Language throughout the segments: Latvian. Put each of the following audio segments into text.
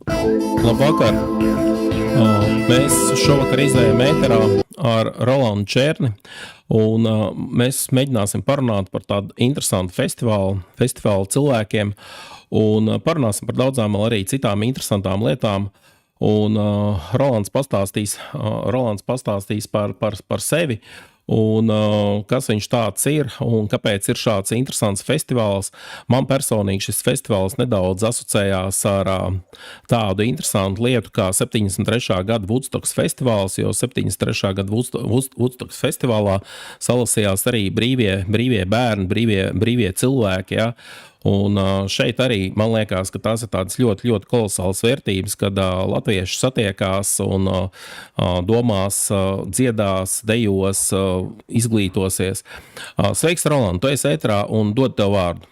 Labvakar! Mēs šovakar izējām ēterā ar Rolandu Čērni, un mēs mēģināsim parunāt par tādu interesantu festivālu cilvēkiem, un parunāsim par daudzām vēl arī citām interesantām lietām. Un Rolands pastāstīs par sevi, un kas viņš tāds ir, un kāpēc ir šāds interesants festivāls. Man personīgi šis festivāls nedaudz asociējās ar tādu interesantu lietu kā 73. gada Woodstocks festivāls, jo 73. gada Woodstocks festivālā salasījās arī brīvie bērni, brīvie cilvēki, ja. Un šeit arī man liekas, ka tās ir tādas ļoti, ļoti kolosālas vērtības, kad latvieši satiekās un domās, dziedās, dejos, izglītosies. Sveiks, Roland, tu esi ētrā un dod tev vārdu.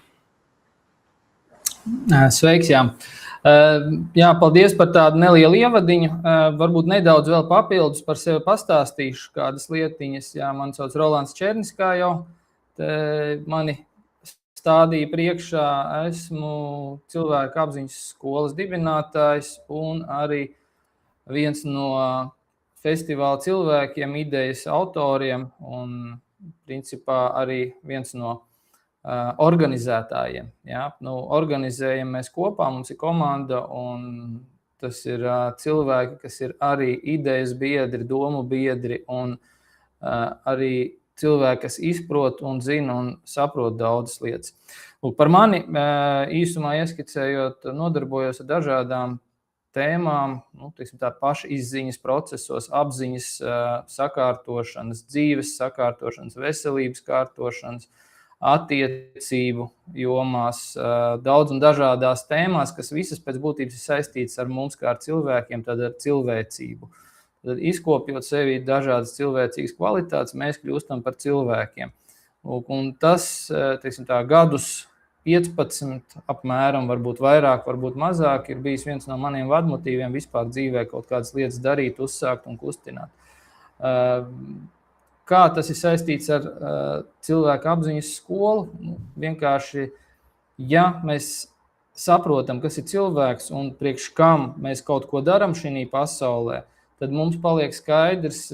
Sveiks, jā. Jā, paldies par tādu nelielu ievadiņu. Varbūt nedaudz vēl papildus par sevi pastāstīšu kādas lietiņas. Jā, man sauc Rolands Černis, kā jau mani stādīja priekšā. Esmu cilvēku apziņas skolas dibinātājs un arī viens no festivāla cilvēkiem, idejas autoriem un principā arī viens no organizētājiem. Ja? Organizējam mēs kopā, mums ir komanda, un tas ir cilvēki, kas ir arī idejas biedri, domu biedri, un arī cilvēki, kas izprot un zina un saprot daudzas lietas. Par mani īsumā ieskicējot, nodarbojos ar dažādām tēmām, tā paša izziņas procesos, apziņas sakārtošanas, dzīves sakārtošanas, veselības kārtošanas, attiecību jomās, daudz un dažādās tēmās, kas visas pēc būtības ir saistītas ar mums kā ar cilvēkiem, tad ar cilvēcību. Tad izkopjot sevi dažādas cilvēcīgas kvalitātes, mēs kļūstam par cilvēkiem. Un tas, gadus 15 apmēram, varbūt vairāk, varbūt mazāk, ir bijis viens no maniem vadmotīviem vispār dzīvē kaut kādas lietas darīt, uzsākt un kustināt. Kā tas ir saistīts ar cilvēku apziņas skolu? Vienkārši, ja mēs saprotam, kas ir cilvēks un priekš kam mēs kaut ko daram šī pasaulē, tad mums paliek skaidrs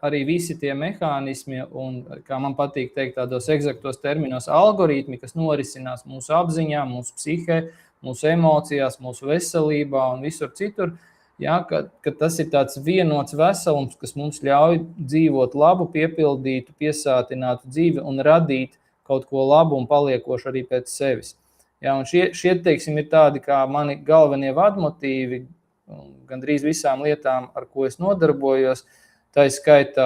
arī visi tie mehānismi un, kā man patīk teikt tādos eksaktos terminos, algoritmi, kas norisinās mūsu apziņā, mūsu psihē, mūsu emocijās, mūsu veselībā un visur citur. Ja, ka tas ir tāds vienots veselums, kas mums ļauj dzīvot labu, piepildītu, piesātinātu dzīvi un radīt kaut ko labu un paliekošu arī pēc sevis. Ja, un šie teiksim, ir tādi kā mani galvenie vadmotīvi, gandrīz visām lietām, ar ko es nodarbojos, tā skaitā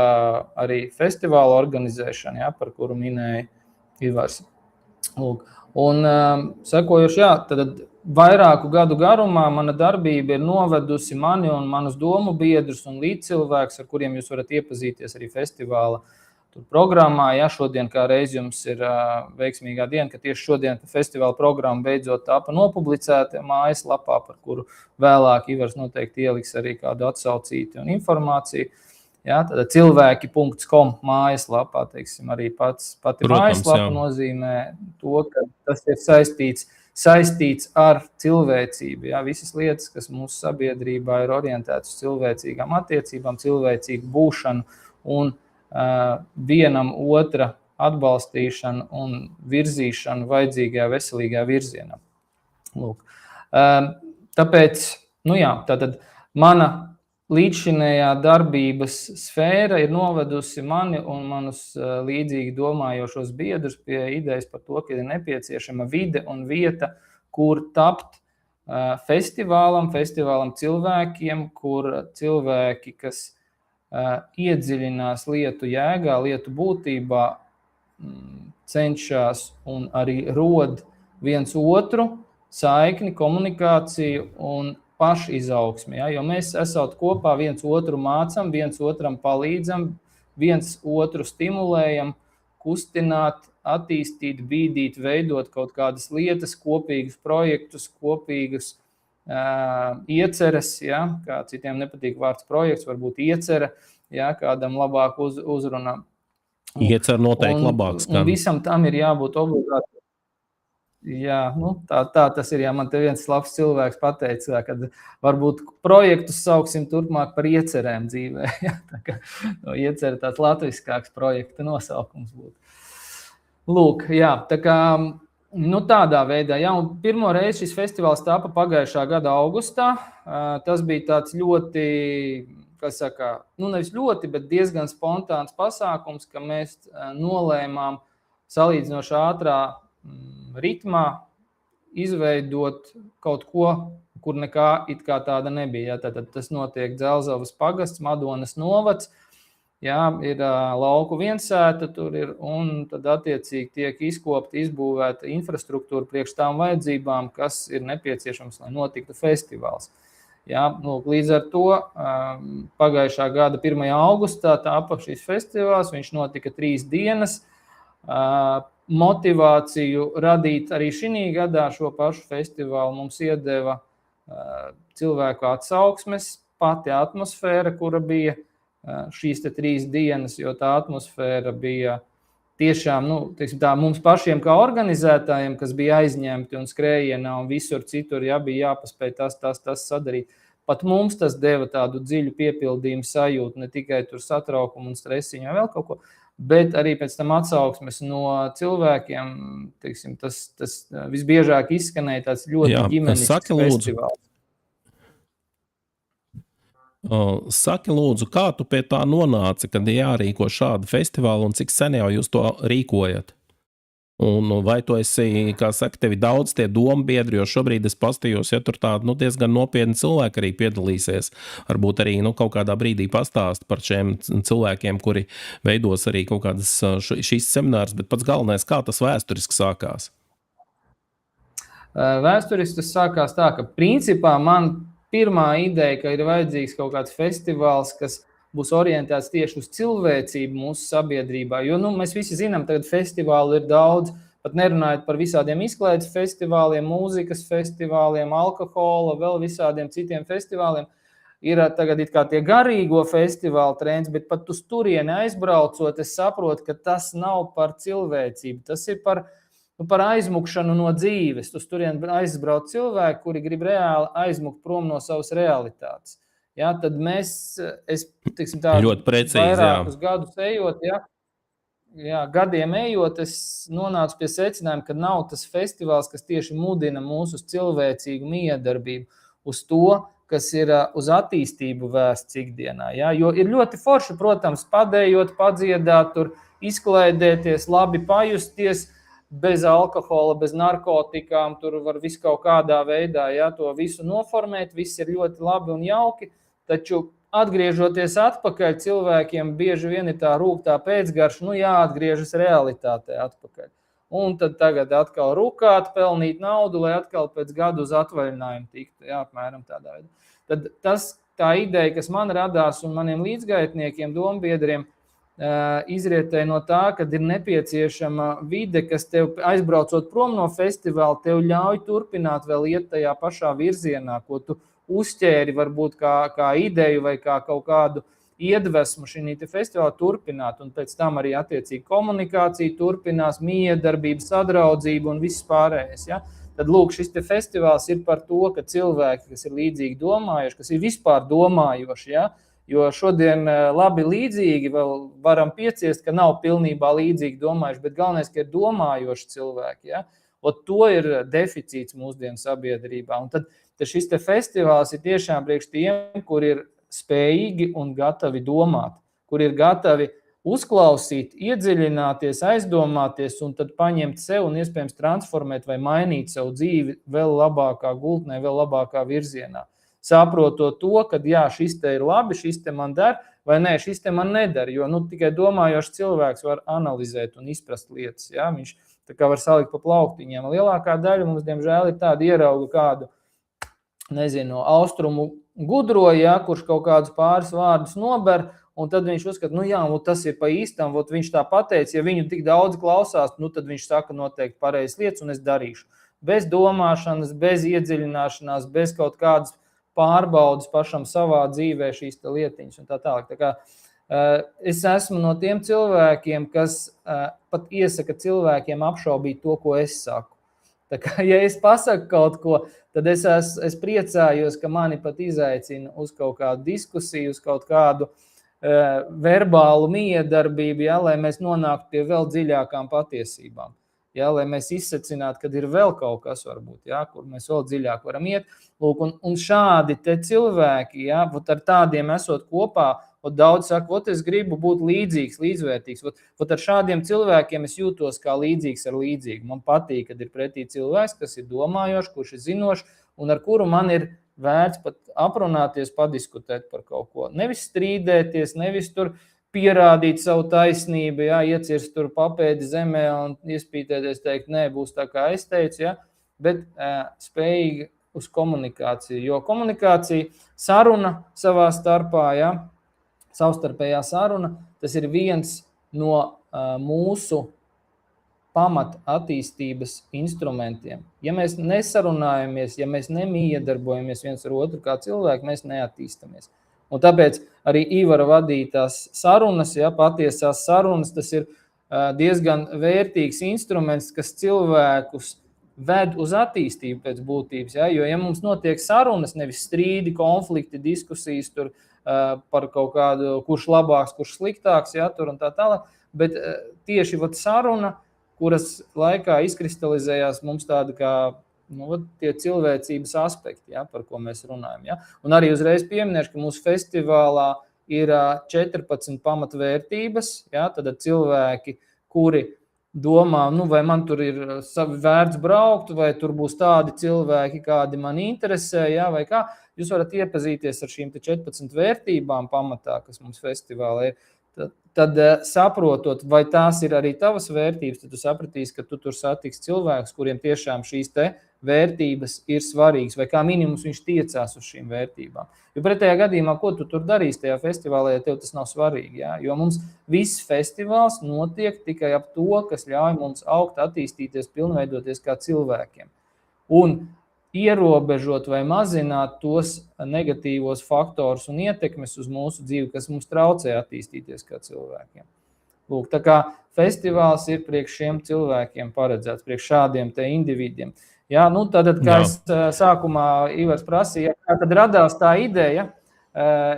arī festivāla organizēšana, ja, par kuru minēja Ivars. Un sekojuši, jā, tad vairāku gadu garumā mana darbība ir novedusi mani un manus domu biedrus un līdzcilvēkus, ar kuriem jūs varat iepazīties arī festivāla programmā. Ja, šodien kā reiz jums ir veiksmīgā diena, ka tieši šodien festivāla programma beidzot tāpa nopublicēta mājaslapā, par kuru vēlāk Ivars noteikti ieliks arī kādu atsaucīti un informāciju. Ja, tad cilvēki.com mājaslapā, teiksim, arī pati mājaslapa nozīmē to, ka tas ir saistīts ar cilvēcību. Ja, visas lietas, kas mūsu sabiedrībā ir orientētas uz cilvēcīgām attiecībām, cilvēcīgu būšanu un vienam otra atbalstīšanu un virzīšanu vajadzīgajā veselīgajā virzienā. Lūk. Tāpēc, tātad mana līdzšinējā darbības sfēra ir novedusi mani un manus līdzīgi domājošos biedrus pie idejas par to, ka ir nepieciešama vide un vieta, kur tapt festivālam cilvēkiem, kur cilvēki, kas iedziļinās lietu jēgā, lietu būtībā, cenšas un arī rod viens otru saikni, komunikāciju un pašizaugsmi. Ja? Jo mēs esot kopā viens otru mācam, viens otram palīdzam, viens otru stimulējam, kustināt, attīstīt, bīdīt, veidot kaut kādas lietas, kopīgus projektus, kopīgus ieceres, ja, kā citiem nepatīk vārds projekts, varbūt iecere, ja, kādam labāk uzrunā. Iecer noteikti labāk skan. Un visam tam ir jābūt obligāti. Jā, tā tas ir. Jā, man te viens labs cilvēks pateica, kad varbūt projektus sauksim turpmāk par iecerēm dzīvē. Jā, tā kā ieceri tāds latviskāks projekta nosaukums būtu. Lūk, jā, tā kā tādā veidā. Jā, un pirmo reizi šis festivāls tapa pagājušā gada augustā. Tas bija tāds ļoti, nevis ļoti, bet diezgan spontāns pasākums, ka mēs nolēmām salīdzinoši ātrā ritmā izveidot kaut ko, kur nekā it kā tāda nebija. Tātad tas notiek Dzelzavas pagasts, Madonas novads, jā, ir lauku viensēta tur ir, un tad attiecīgi tiek izkopta, izbūvēta infrastruktūra priekš tām vajadzībām, kas ir nepieciešams, lai notiktu festivāls. Jā, līdz ar to pagājušā gada 1. augustā tapa šīs festivāls, viņš notika 3 dienas. Motivāciju radīt arī šī gadā šo pašu festivālu mums iedeva cilvēku atsauksmes, pati atmosfēra, kura bija šīs 3 dienas, jo tā atmosfēra bija tiešām, mums pašiem kā organizētājiem, kas bija aizņemti un skrējienā un visur citur, bija jāpaspēj tas sadarīt. Pat mums tas deva tādu dziļu piepildījumu sajūtu, ne tikai tur satraukumu un stresiņu vai vēl kaut ko, bet arī pēc tam atsauksmes no cilvēkiem, tas visbiežāk izskanēja tāds ļoti ģimenisks festivāls. Saki lūdzu, kā tu pie tā nonāci, kad jārīko šādu festivālu un cik sen jau jūs to rīkojat? Un vai tu esi, kā saka, tevi daudz tie dombiedri, jo šobrīd es pastījos, ja tur tādi diezgan nopietni cilvēki arī piedalīsies. Varbūt arī kaut kādā brīdī pastāst par šiem cilvēkiem, kuri veidos arī kaut kādas šīs seminārs, bet pats galvenais, kā tas vēsturiski sākās? Vēsturiski tas sākās tā, ka principā man pirmā ideja, ka ir vajadzīgs kaut kāds festivāls, kas būs orientēts tieši uz cilvēcību mūsu sabiedrībā. Jo mēs visi zinām, tagad festivāli ir daudz, pat nerunājot par visādiem izklaides festivāliem, mūzikas festivāliem, alkohola, vēl visādiem citiem festivāliem. Ir tagad it kā tie garīgo festivālu trends, bet pat uz turieni aizbraucot, es saprotu, ka tas nav par cilvēcību. Tas ir par aizmukšanu no dzīves. Uz turieni aizbrauc cilvēki, kuri grib reāli aizmukt prom no savas realitātes. Jā, tad ļoti precīzi, vairākus gadus ejot, gadiem ejot, es nonācu pie secinājuma, ka nav tas festivāls, kas tieši mudina mūsu uz cilvēcīgu miedarbību, uz to, kas ir uz attīstību vērsts ikdienā. Jā? Jo ir ļoti forši, protams, padējot, padziedāt, tur izklaidēties, labi pajusties, bez alkohola, bez narkotikām, tur var visu kaut kādā veidā to visu noformēt, viss ir ļoti labi un jauki. Taču atgriežoties atpakaļ, cilvēkiem bieži vien ir tā rūgtā pēcgarša, jāatgriežas realitātē atpakaļ. Un tad tagad atkal rukāt, pelnīt naudu, lai atkal pēc gadu uz atvaļinājumu tiktu, apmēram tādā veidā. Tad tā ideja, kas man radās un maniem līdzgaitniekiem, dombiedriem, izrietēja no tā, ka ir nepieciešama vide, kas tev aizbraucot prom no festivāla, tev ļauj turpināt vēl iet tajā pašā virzienā, ko tu uzķēri varbūt kā ideju vai kā kaut kādu iedvesmu šī festivāla turpināt, un pēc tam arī attiecīgi komunikācija turpinās, miedarbība, sadraudzība un viss pārējais. Ja? Tad lūk, šis festivāls ir par to, ka cilvēki, kas ir līdzīgi domājuši, kas ir vispār domājoši, ja? Jo šodien labi līdzīgi vēl varam pieciest, ka nav pilnībā līdzīgi domājuši, bet galvenais, ka ir domājoši cilvēki. Ja? Un to ir deficīts mūsdienu sabiedrībā. Un tad šis festivāls ir tiešām priekš tiem, kur ir spējīgi un gatavi domāt, kur ir gatavi uzklausīt, iedziļināties, aizdomāties un tad paņemt sev un iespējams transformēt vai mainīt savu dzīvi vēl labākā gultnē, vēl labākā virzienā. Saprotot to, ka šis te ir labi, šis te man der, vai nē, šis te man nedara, jo tikai domājošs cilvēks var analizēt un izprast lietas. Ja? Viņš tā kā var salikt pa plauktiņiem. Lielākā daļa mums, diemžēl, ir tāda ierauga kādu, austrumu gudro, kurš kaut kādus pāris vārdus nober, un tad viņš uzskata, tas ir pa īstam, viņš tā pateica, ja viņu tik daudz klausās, tad viņš saka noteikti pareizas lietas, un es darīšu. Bez domāšanas, bez iedziļināšanās, bez kaut kādas pārbaudas pašam savā dzīvē šīs lietiņas un tā tālāk. Tā kā es esmu no tiem cilvēkiem, kas pat iesaka cilvēkiem apšaubīt to, ko es saku. Tā kā, ja es pasaku kaut ko, tad es priecājos, ka mani pat izaicina uz kaut kādu diskusiju, uz kaut kādu verbālu miedarbību, lai mēs nonāktu pie vēl dziļākām patiesībām. Lai mēs izsecinātu, kad ir vēl kaut kas, varbūt, kur mēs vēl dziļāk varam iet. Lūk, un šādi te cilvēki, ar tādiem esot kopā, daudz saka, es gribu būt līdzīgs, līdzvērtīgs. Ar šādiem cilvēkiem es jūtos kā līdzīgs ar līdzīgu. Man patīk, kad ir pretī cilvēks, kas ir domājošs, kurš ir zinošs, un ar kuru man ir vērts pat aprunāties, padiskutēt par kaut ko. Nevis strīdēties, nevis tur pierādīt savu taisnību, iecirst tur papēdi zemē un iespītēties, teikt, nē, būs tā, kā es teicu, bet spējīgi uz komunikāciju. Jo komunikācija, saruna savā starpā, savstarpējā saruna, tas ir viens no mūsu pamata attīstības instrumentiem. Ja mēs nesarunājamies, ja mēs nemiedarbojamies viens ar otru kā cilvēki, mēs neattīstamies. Un tāpēc arī Ivara vadītās sarunas, patiesās sarunas, tas ir diezgan vērtīgs instruments, kas cilvēkus ved uz attīstību pēc būtības. Jo, ja mums notiek sarunas, nevis strīdi, konflikti, diskusijas tur par kaut kādu, kurš labāks, kurš sliktāks, tur un tā tālāk, bet tieši saruna, kuras laikā izkristalizējās mums tāda kā tie cilvēcības aspekti, par ko mēs runājam. Un arī uzreiz pieminēšu, ka mūsu festivālā ir 14 pamatvērtības, tad cilvēki, kuri domā, vai man tur ir vērts braukt, vai tur būs tādi cilvēki, kādi man interesē, vai kā. Jūs varat iepazīties ar šīm 14 vērtībām pamatā, kas mums festivālā ir. Tad saprotot, vai tās ir arī tavas vērtības, tad tu sapratīsi, ka tu tur satiksi cilvēkus, kuriem tiešām šīs te vērtības ir svarīgas, vai kā minimums viņš tiecās uz šīm vērtībām. Jo pretējā gadījumā, ko tu tur darīsi tajā festivālā, ja tev tas nav svarīgi, jo mums viss festivāls notiek tikai ap to, kas ļauj mums augt, attīstīties, pilnveidoties kā cilvēkiem. Un ierobežot vai mazināt tos negatīvos faktorus un ietekmes uz mūsu dzīvi, kas mums traucē attīstīties kā cilvēkiem. Lūk, tā kā festivāls ir priekš šiem cilvēkiem paredzēts, priekš šādiem te individiem. Tātad, kā es sākumā Ivars prasīja, kā tad radās tā ideja,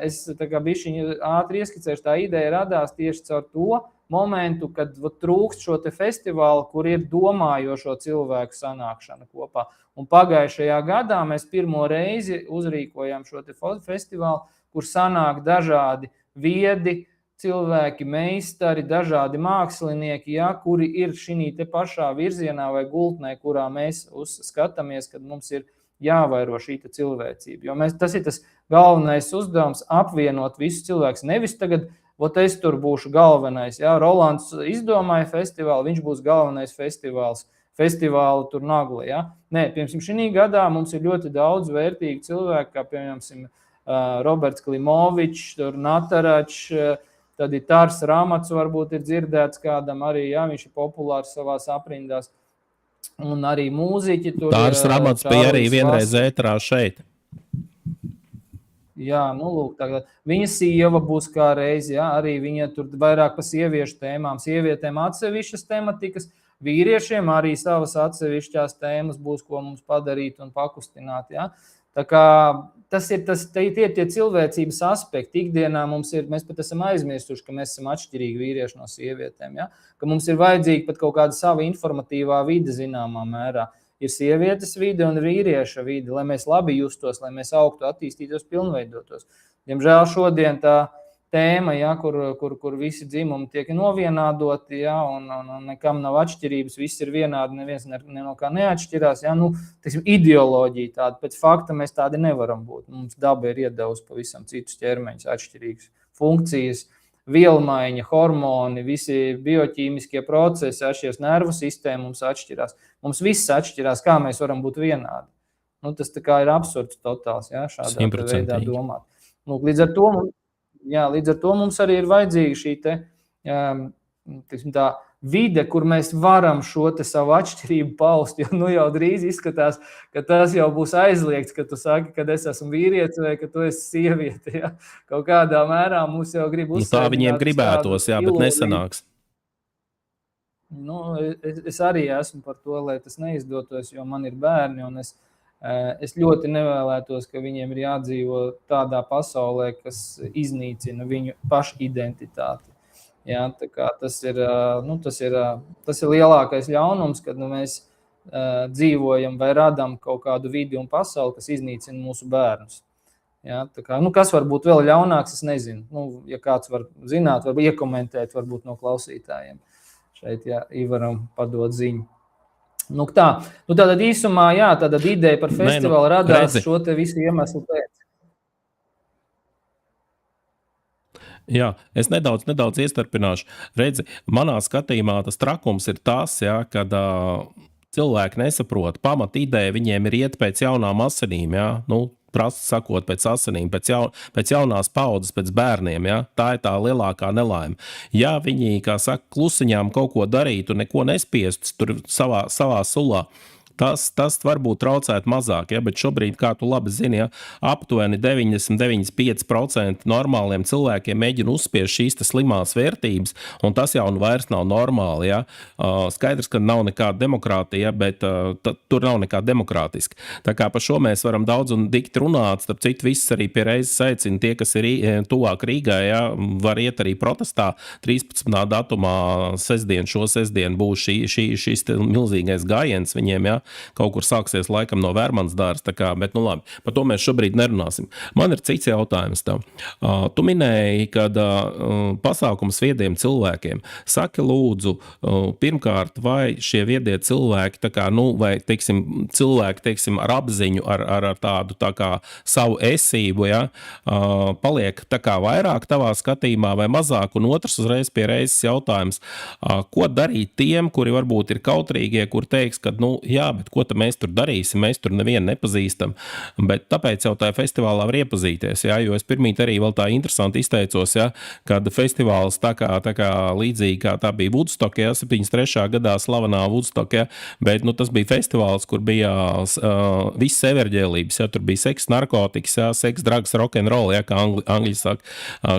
es tā kā bišķiņu ātri ieskicēšu, tā ideja radās tieši caur to momentu, kad trūkst šo te festivālu, kur ir domājošo cilvēku sanākšana kopā. Un pagājušajā gadā mēs pirmo reizi uzrīkojām šo te festivālu, kur sanāk dažādi viedi cilvēki, meistari, dažādi mākslinieki, kuri ir šī te pašā virzienā vai gultnē, kurā mēs skatāmies, kad mums ir jāvairo šī cilvēcība. Jo tas ir tas galvenais uzdevums apvienot visus cilvēkus. Nevis tagad, es tur būšu galvenais. Rolands izdomāja festivālu, viņš būs galvenais festivālu tur nagli. Nē, piemēram, šī gadā mums ir ļoti daudz vērtīgi cilvēki, kā piemēram Roberts Klimovičs, Nataračs, tad ir Tārs Ramats, varbūt ir dzirdēts kādam arī, viņš ir populārs savās aprindās. Un arī mūziķi tur. Tārs Ramats bija arī vienreiz ēterā šeit. Lūk, tagad viņa sieva būs kā reizi, arī viņa tur vairāk pa sieviešu tēmām, sievietēm atsevišķas tematikas, vīriešiem arī savas atsevišķās tēmas būs, ko mums padarīt un pakustināt, Tā kā tie cilvēcības aspekti ikdienā mēs pat esam aizmirstuši, ka mēs esam atšķirīgi vīrieši no sievietēm, ka mums ir vajadzīga pat kaut kāda sava informatīvā vide zināmā mērā. Ir sievietes vide un vīrieša vide, lai mēs labi justos, lai mēs augtu, attīstītos, pilnveidotos. Diemžēl šodien tā tēma, kur visi dzimumi tiek novienādoti, un nekam nav atšķirības, viss ir vienādi, neviens no kā neatšķirās. Ideoloģija tāda, pēc fakta mēs tādi nevaram būt. Mums daba ir iedevusi pavisam citus ķermeņus, atšķirīgas funkcijas, vielmaiņa, hormoni, visi bioķīmiskie procesi, atšķiras nervu sistēma, mums atšķirās. Mums viss atšķirās, kā mēs varam būt vienādi. Tas tā kā ir absurds totāls, šādā veidā domāt. Līdz ar to mums arī ir vajadzīga šī tā vide, kur mēs varam šo te savu atšķirību paust, jo jau drīz izskatās, ka tas jau būs aizliegts, ka tu saki, ka es esmu vīrietis vai ka tu esi sieviete. Kaut kādā mērā mums jau grib uzsēdināt. Tā viņiem gribētos, bet nesanāks. Es arī esmu par to, lai tas neizdotos, jo man ir bērni, un es ļoti nevēlētos, ka viņiem ir jādzīvo tādā pasaulē, kas iznīcina viņu pašu identitāti. Ja, tas ir lielākais ļaunums, kad mēs dzīvojam vai radam kaut kādu vidi un pasauli, kas iznīcina mūsu bērnus. Ja, kas var būt vēl ļaunāks, es nezinu. Ja kāds var zināt, var iekomentēt varbūt no klausītājiem. Šeit Ivaram padot ziņu. Tātad īsumā, tātad ideja par festivālu radās šo te visu iemeslu pēc. Jā, es nedaudz iestarpināšu. Redzi, manā skatījumā tas trakums ir tas, kad cilvēki nesaprot, pamat ideja viņiem ir iet pēc jaunām asinīm, prasti sakot, pēc asinīm, pēc jaunās paudzes, pēc bērniem, tā ir tā lielākā nelaime. Ja viņi, kā saka, klusiņām kaut ko darītu, neko nespiestu tur savā sulā, tas varbūt traucētu mazāk, bet šobrīd, kā tu labi zini, aptuveni 90-95% normāliem cilvēkiem mēģina uzspiest šīs slimās vērtības, un tas jau vairs nav normāli. Skaidrs, ka nav nekāda demokrātija, bet tur nav nekā demokrātiski. Tā kā par šo mēs varam daudz un dikti runāt, starp citu viss arī pie reizes aicina tie, kas ir tuvāk Rīgai, var iet arī protestā. 13. datumā šo sestdienu būs šīs milzīgais gājiens viņiem, kaut kur sāksies laikam no Vērmanas dārs, bet labi, par to mēs šobrīd nerunāsim. Man ir cits jautājums tev. Tu minēji, kad pasākums viediem cilvēkiem. Saki lūdzu, pirmkārt, vai šie viedie cilvēki, vai, cilvēki, ar apziņu, ar tādu savu esību, paliek vairāk tavā skatījumā vai mazāk, un otrs uzreiz pie reizes jautājums, ko darīt tiem, kuri varbūt ir kautrīgie, kur teiks, ka, bet ko mēs tur darīsim, mēs tur nevienu nepazīstam, bet tāpēc jau tā festivālā var iepazīties, jo es pirmīt arī vēl tā interesanti izteicos, kad festivāls tā kā līdzīgi kā tā bija Woodstock, 73. gadā slavenā Woodstock, bet tas bija festivāls, kur bija viss everģēlības, tur bija seks, narkotikas, seks, drags, rock'n'roll, kā angļi saka.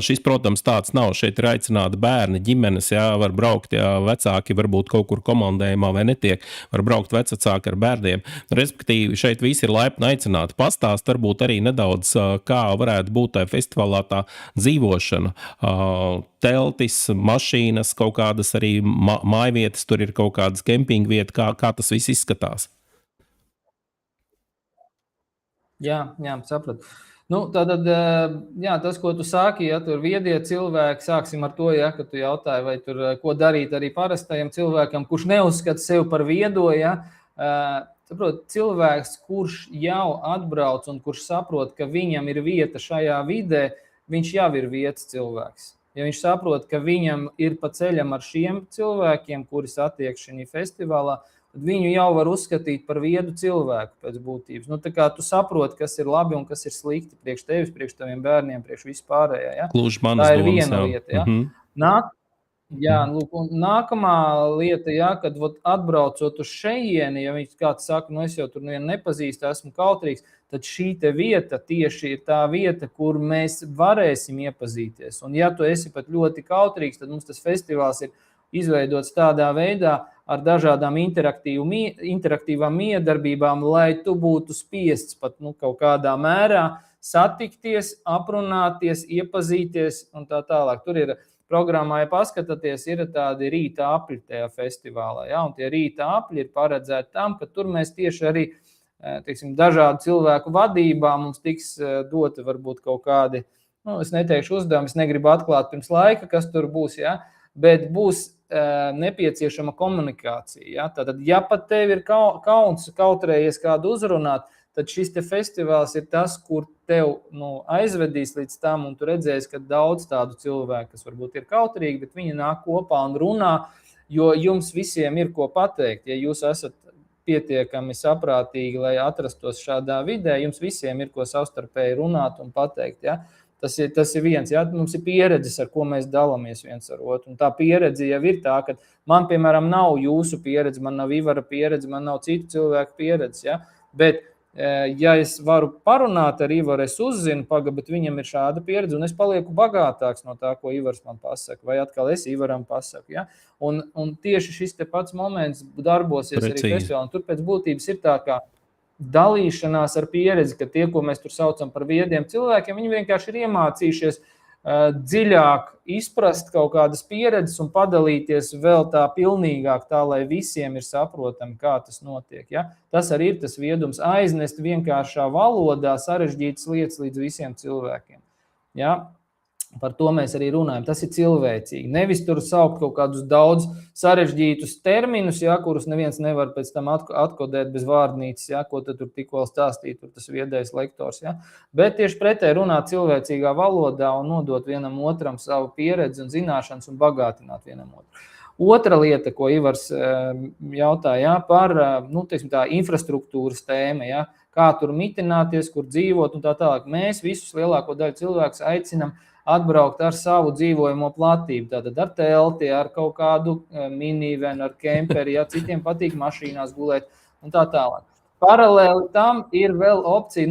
Šis, protams, tāds nav, šeit ir aicināti bērni, ģimenes, var braukt, vecāki varbūt kaut kur komandējumā vai netiek, var braukt vecāki ar bērniem. Respektīvi, šeit visi ir laipni aicināti. Pastāst varbūt arī nedaudz, kā varētu būt tajā festivālā tā dzīvošana. Teltis, mašīnas, kaut kādas arī mājvietas, tur ir kaut kādas kempingvietas, kā tas viss izskatās. Jā, sapratu. Tātad, tas, ko tu sāki, tur viedie cilvēki, sāksim ar to, ka tu jautāji, vai tur ko darīt arī parastajam cilvēkam, kurš neuzskata sevi par viedo, saprot, cilvēks, kurš jau atbrauc un kurš saprot, ka viņam ir vieta šajā vidē, viņš jau ir vietas cilvēks. Ja viņš saprot, ka viņam ir pa ceļam ar šiem cilvēkiem, kuri satiek šajā festivālā, tad viņu jau var uzskatīt par viedu cilvēku pēc būtības. Tā kā tu saproti, kas ir labi un kas ir slikti priekš tevis, priekš taviem bērniem, priekš vispārējā. Tā ir viena lieta. Nākamā lieta, kad atbraucot uz šejieni, ja viņš kāds saka, es jau tur nevienu nepazīstu, esmu kautrīgs, tad šī te vieta tieši ir tā vieta, kur mēs varēsim iepazīties. Un ja tu esi pat ļoti kautrīgs, tad mums tas festivāls ir izveidots tādā veidā ar dažādām interaktīvām miedarbībām, lai tu būtu spiests pat kaut kādā mērā satikties, aprunāties, iepazīties un tā tālāk. Tur ir programmā, ja paskatāties, ir tādi rīta apļi tajā festivālā. Un tie rīta apļi ir paredzēti tam, ka tur mēs tieši arī dažādu cilvēku vadībā mums tiks doti varbūt kaut kādi, es neteikšu uzdevumi, es negribu atklāt pirms laika, kas tur būs, bet būs nepieciešama komunikācija. Tātad, ja pat tev ir kauns kautrējies kādu uzrunāt, tad šis te festivāls ir tas, kur tev aizvedīs līdz tam, un tu redzēsi, ka daudz tādu cilvēku, kas varbūt ir kautrīgi, bet viņi nāk kopā un runā, jo jums visiem ir ko pateikt. Ja jūs esat pietiekami saprātīgi, lai atrastos šādā vidē, jums visiem ir ko savstarpēji runāt un pateikt, Tas ir viens, mums ir pieredzes, ar ko mēs dalāmies viens ar otru. Un tā pieredze jau ir tā, ka man, piemēram, nav jūsu pieredze, man nav Ivara pieredze, man nav citu cilvēku pieredze. Bet Ja es varu parunāt ar Ivaru, es uzzinu, bet viņam ir šāda pieredze, un es palieku bagātāks no tā, ko Ivars man pasaka, vai atkal es Ivaram pasaku. Ja? Un tieši šis te pats moments darbosies arī festivālā. Tur pēc būtības ir tā kā dalīšanās ar pieredzi, ka tie, ko mēs tur saucam par viediem cilvēkiem, viņi vienkārši ir iemācījušies dziļāk izprast kaut kādas pieredzes un padalīties vēl tā pilnīgāk, tā lai visiem ir saprotami, kā tas notiek. Ja? Tas arī ir tas viedums, aiznest vienkāršā valodā sarežģītas lietas līdz visiem cilvēkiem. Ja? Par to mēs arī runājam. Tas ir cilvēcīgi. Nevis tur saukt kaut kādus daudz sarežģītus terminus, ja, kurus neviens nevar pēc tam atkodēt bez vārdnīcas, ja, ko tad tur tikko stāstīt, tur tas viedais lektors. Ja. Bet tieši pretēji runāt cilvēcīgā valodā un nodot vienam otram savu pieredzi un zināšanas un bagātināt vienam otru. Otra lieta, ko Ivars jautāja, par tā infrastruktūras tēma, ja, kā tur mitināties, kur dzīvot un tā tālāk. Mēs visus lielāko daļu cilvēkus aicinam atbraukt ar savu dzīvojamo platību, tātad ar telti, ar kaut kādu minivenu, ar kemperi, ja citiem patīk mašīnās gulēt un tā tālāk. Paralēli tam ir vēl opcija,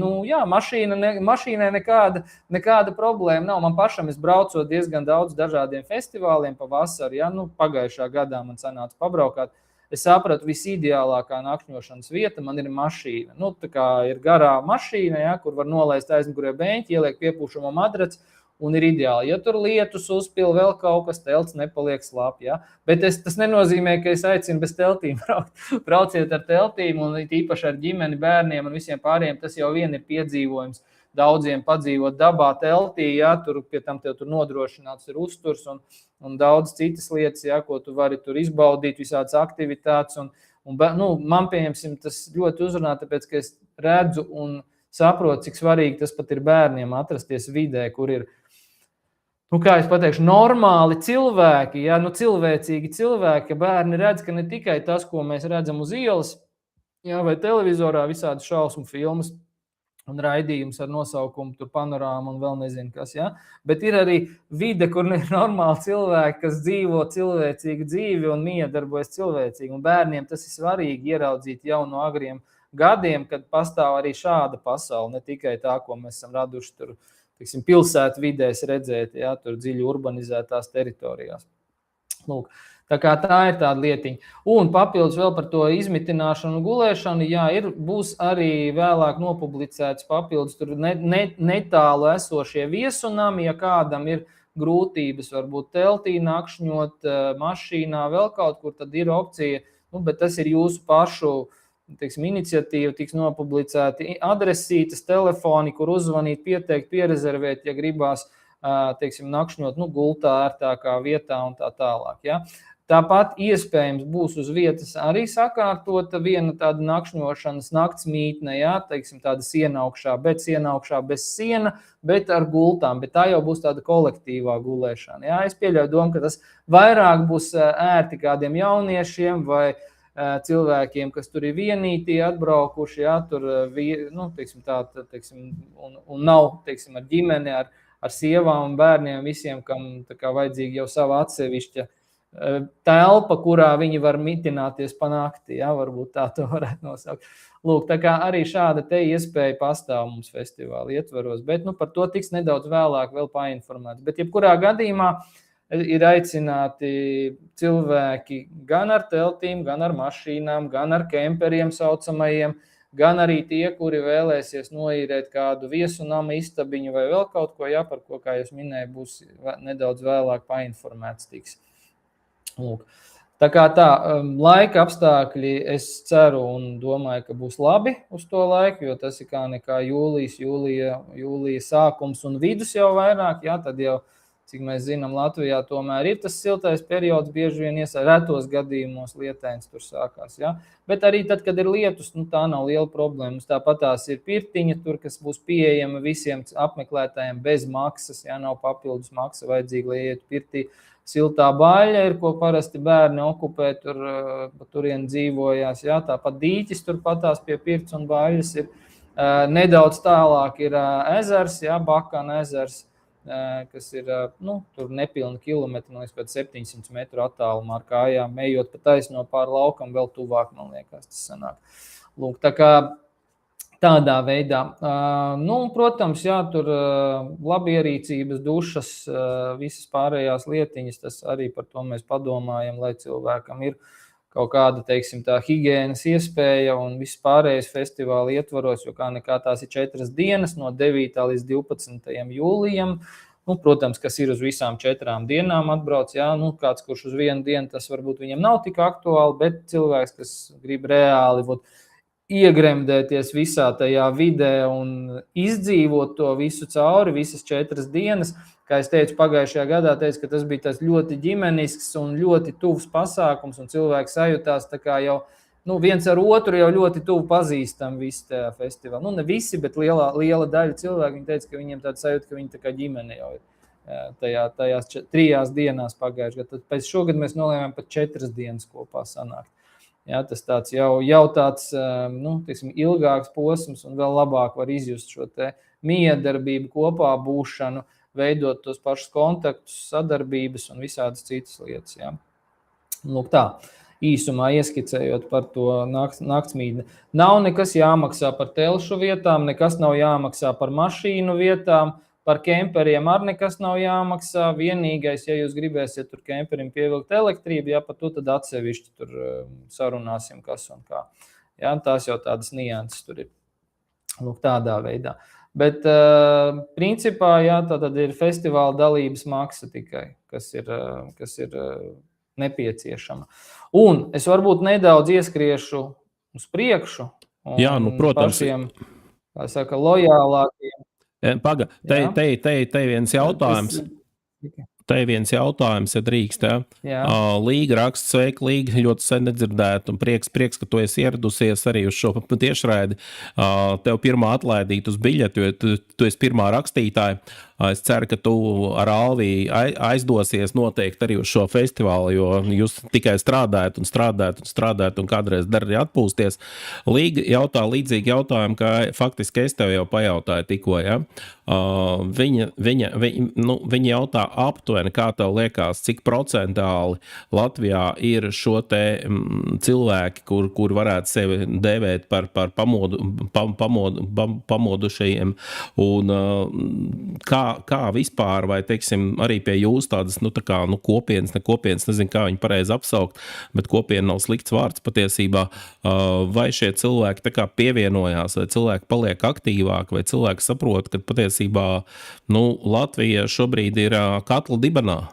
mašīnai nekāda problēma nav. Man pašam es braucot diezgan daudz dažādiem festivāliem pa vasaru, ja, pagājušā gadā man sanāca pabraukāt. Es sapratu, visideālākā nakšņošanas vieta man ir mašīna. Tā kā ir garā mašīna, ja, kur var nolaist aizmugurē beņķi, ieliek piepūšamo madraci, un ir ideāli. Ja tur lietus uzpil vēl kaut kas, telts nepaliek slāp, ja? Bet tas nenozīmē, ka es aicinu bez teltīm braukt. Brauciet ar teltīm un īpaši ar ģimeni, bērniem un visiem pārējiem, tas jau vien ir piedzīvojums. Daudziem padzīvot dabā teltī, ja? Tur pie tam tev tur nodrošināts ir uzturs un daudz citas lietas, ja? Ko tu vari tur izbaudīt, visādas aktivitātes. Man pieņemsim, tas ļoti uzrunā, tāpēc, ka es redzu un saprotu, cik svarīgi tas pat ir bērniem atrasties vidē, kur ir kā es pateikšu, normāli cilvēki, ja, cilvēcīgi cilvēki, bērni redz, ka ne tikai tas, ko mēs redzam uz ielas, ja, vai televizorā, visādi šausmu filmas un raidījums ar nosaukumu tur panorāma un vēl nezinu kas, ja, bet ir arī vide, kur ir normāli cilvēki, kas dzīvo cilvēcīgu dzīvi un miedarbojas cilvēcīgi, un bērniem tas ir svarīgi ieraudzīt jau no agriem gadiem, kad pastāv arī šāda pasaule, ne tikai tā, ko mēs esam raduši tur, pilsētu vidēs redzēt, ja, tur dziļi urbanizētās teritorijās. Lūk, tā kā tā ir tāda lietiņa. Un papildus vēl par to izmitināšanu un gulēšanu, jā, būs arī vēlāk nopublicēts papildus tur netālu esošie viesunami, ja kādam ir grūtības, varbūt teltī nakšņot, mašīnā, vēl kaut kur, tad ir opcija, bet tas ir jūsu pašu iniciatīva, tiks nopublicēti adresītes, telefoni, kur uzzvanīt, pieteikt, pierezervēt, ja gribās, nakšņot, gultā, ērtākā vietā un tā tālāk, ja. Tāpat iespējams būs uz vietas arī sakārtota viena tāda nakšņošanas naktsmītne, ja, tāda sienaugšā, bet sienaugšā bez siena, bet ar gultām, bet tā jau būs tāda kolektīvā gulēšana, ja. Es pieļauju domu, ka tas vairāk būs ērti kādiem jauniešiem vai cilvēkiem, kas tur ir vienītī atbraukuši, ja, tur, un nav, ar ģimeni, ar sievām un bērniem, visiem, kam tā kā vajadzīga jau sava atsevišķa telpa, kurā viņi var mitināties pa nakti, ja, varbūt tā to varētu nosaukt. Lūk, tā kā arī šāda te iespēja pastāv mums festivāla ietvaros, bet, par to tiks nedaudz vēlāk vēl painformēts. Bet jebkurā gadījumā ir aicināti cilvēki gan ar teltīm, gan ar mašīnām, gan ar kemperiem saucamajiem, gan arī tie, kuri vēlēsies noīrēt kādu viesunama istabiņu vai vēl kaut ko, ja, par ko, kā jūs minēju, būs nedaudz vēlāk painformēts tiks. Lūk. Tā kā laika apstākļi, es ceru un domāju, ka būs labi uz to laiku, jo tas ir kā nekā jūlija sākums un vidus jau vairāk, ja, tad jau, cik mēs zinām, Latvijā tomēr ir tas siltais periods, bieži vien retos gadījumos lietains tur sākās. Ja? Bet arī tad, kad ir lietus, tā nav liela problēma. Tāpat tās ir pirtiņa, tur, kas būs pieejama visiem apmeklētājiem bez maksas, ja nav papildus maksa vajadzīga, lai ietu pirtī. Siltā baļa ir, ko parasti bērni okupē, turien dzīvojās. Ja? Tāpat dīķis tur patās pie pirts un baļas ir. Nedaudz tālāk ir ezers, ja? Bakana ezers, kas ir tur nepilni kilometri, man liekas, pēc 700 metru attālumā ar kājām, ejot pa taisno pāri laukam, vēl tuvāk, man liekas, tas sanāk. Lūk, tā kā Tādā veidā. Protams, jā, tur labierīcības, dušas, visas pārējās lietiņas, tas arī par to mēs padomājam, lai cilvēkam ir kaut kāda, teiksim, tā higienas iespēja un viss pārējais festivāla ietvaros, jo kā nekā tās ir 4 dienas no 9. līdz 12. jūlijam. Protams, kas ir uz visām 4 dienām atbrauc, jā, kāds, kurš uz 1 dienu, tas varbūt viņam nav tik aktuāli, bet cilvēks, kas grib reāli iegremdēties visā tajā vidē un izdzīvot to visu cauri, visas 4 dienas. Kā es teicu, pagājušajā gadā teicu, ka tas bija tas ļoti ģimenisks un ļoti tuvs pasākums, un cilvēki sajūtās tā kā jau viens ar otru jau ļoti tuvu pazīstam visu tajā festivālā. Ne visi, bet liela daļa cilvēku, viņi teica, ka viņiem tāda sajūta, ka viņi tā kā ģimene jau ir tajās 3 dienās pagājušajā gadā. Tad pēc šogad mēs nolēmām pat 4 dienas kopā sanākt. Jā, tas tāds jau tāds, teiksim, ilgāks posms un vēl labāk var izjust šo te miedarbību, kopā būšanu, veidot tos pašus kontaktus, sadarbības un visādas citas lietas. Jā. Tā, īsumā ieskicējot par to naktsmītni. Nav nekas jāmaksā par telšu vietām, nekas nav jāmaksā par mašīnu vietām, par kemperiem arī nekas nav jāmaksā. Vienīgais, ja jūs gribēsiet tur kemperim pievilkt elektrību, jā, par to tad atsevišķi tur sarunāsim, kas un kā. Jā, tās jau tādas nianses tur ir. Tādā veidā. Bet principā, jā, tad ir festivāla dalības maksa tikai, kas ir nepieciešama. Un es varbūt nedaudz ieskriešu uz priekšu. Jā, protams. Pašiem, kā saka, lojālākiem. Paga, te viens jautājums. Te viens jautājums, ja drīkst. Ja? Līga raksts, sveiki, Līga, ļoti sen nedzirdēt, un prieks, ka tu esi ieradusies arī uz šo tiešraidi. Tev pirmā atlaidīt uz biļeti, jo tu esi pirmā rakstītāja. Es ceru, ka tu ar Alviju aizdosies noteikti arī uz šo festivālu, jo jūs tikai strādājat un kādreiz dar arī atpūsties. Līga jautā līdzīgi jautājumu, ka faktiski es tev jau pajautāju tikko, ja? Viņa jautā aptuveni, kā tev liekas, cik procentāli Latvijā ir šo te cilvēki, kur varētu sevi dēvēt par pamodušajiem, un kā vispār, vai, teiksim, arī pie jūs tādas, kopienas, nezinu, kā viņu pareizi apsaukt, bet kopiena nav slikts vārds patiesībā, vai šie cilvēki tā kā pievienojās, vai cilvēki paliek aktīvāki, vai cilvēki saprot, ka patiesībā, Latvija šobrīd ir katla dibenā?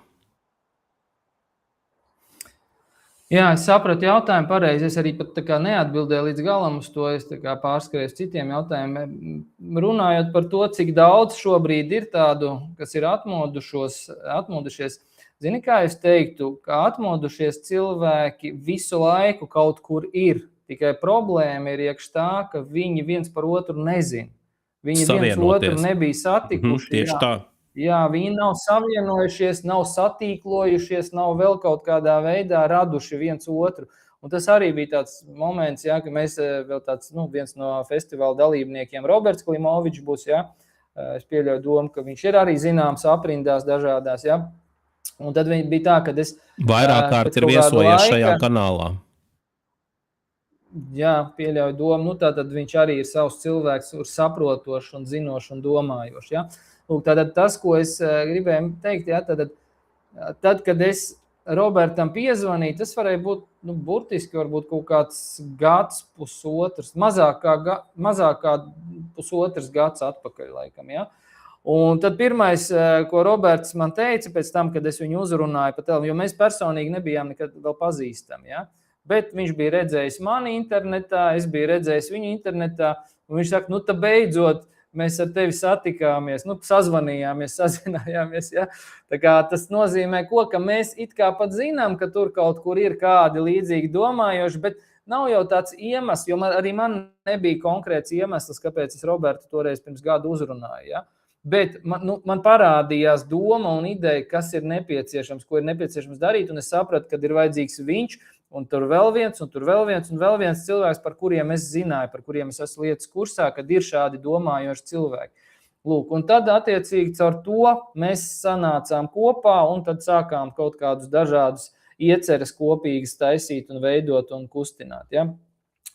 Jā, es sapratu jautājumu pareizi. Es arī pat neatbildēju līdz galam uz to. Es pārskrēju citiem jautājumiem. Runājot par to, cik daudz šobrīd ir tādu, kas ir atmodušies. Zini, kā es teiktu, ka atmodušies cilvēki visu laiku kaut kur ir. Tikai problēma ir iekš tā, ka viņi viens par otru nezin. Viņi viens otru nebija satikuši. Tieši tā. Jā, viņi nav savienojušies, nav satīklojušies, nav vēl kaut kādā veidā raduši viens otru. Un tas arī bija tāds moments, jā, ka mēs vēl tāds, viens no festivāla dalībniekiem, Roberts Klimovičs būs, jā, es pieļauju domu, ka viņš ir arī zināms aprindās dažādās, jā. Un tad bija tā, ka es... Vairāk kārt ir viesojies šajā kanālā. Jā, pieļauju domu, tātad viņš arī ir savs cilvēks, saprotošs un zinošs un domājošs, jā. Tātad tas, ko es gribēju teikt, jā, tad, kad es Robertam piezvanīju, tas varēja būt, burtiski varbūt kaut kāds gads, pusotrs, mazāk kā pusotrs gads atpakaļ laikam, jā. Un tad pirmais, ko Roberts man teica pēc tam, kad es viņu uzrunāju pa telefonu, jo mēs personīgi nebijām nekad vēl pazīstami, jā. Bet viņš bija redzējis mani internetā, es biju redzējis viņu internetā, un viņš saka, tā beidzot, mēs ar tevi satikāmies, sazvanījāmies, sazinājāmies. Ja? Tā kā tas nozīmē, ka mēs it kā pat zinām, ka tur kaut kur ir kādi līdzīgi domājoši, bet nav jau tāds iemesls, jo arī man nebija konkrēts iemesls, kāpēc es Robertu toreiz pirms gada uzrunāju. Ja? Bet man parādījās doma un ideja, kas ir nepieciešams, ko ir nepieciešams darīt, un es sapratu, ka ir vajadzīgs viņš, un tur vēl viens, un tur vēl viens cilvēks, par kuriem es zināju, par kuriem es esmu lietas kursā, kad ir šādi domājoši cilvēki. Lūk, un tad attiecīgi caur to mēs sanācām kopā un tad sākām kaut kādus dažādus ieceres kopīgas taisīt un veidot un kustināt. Ja?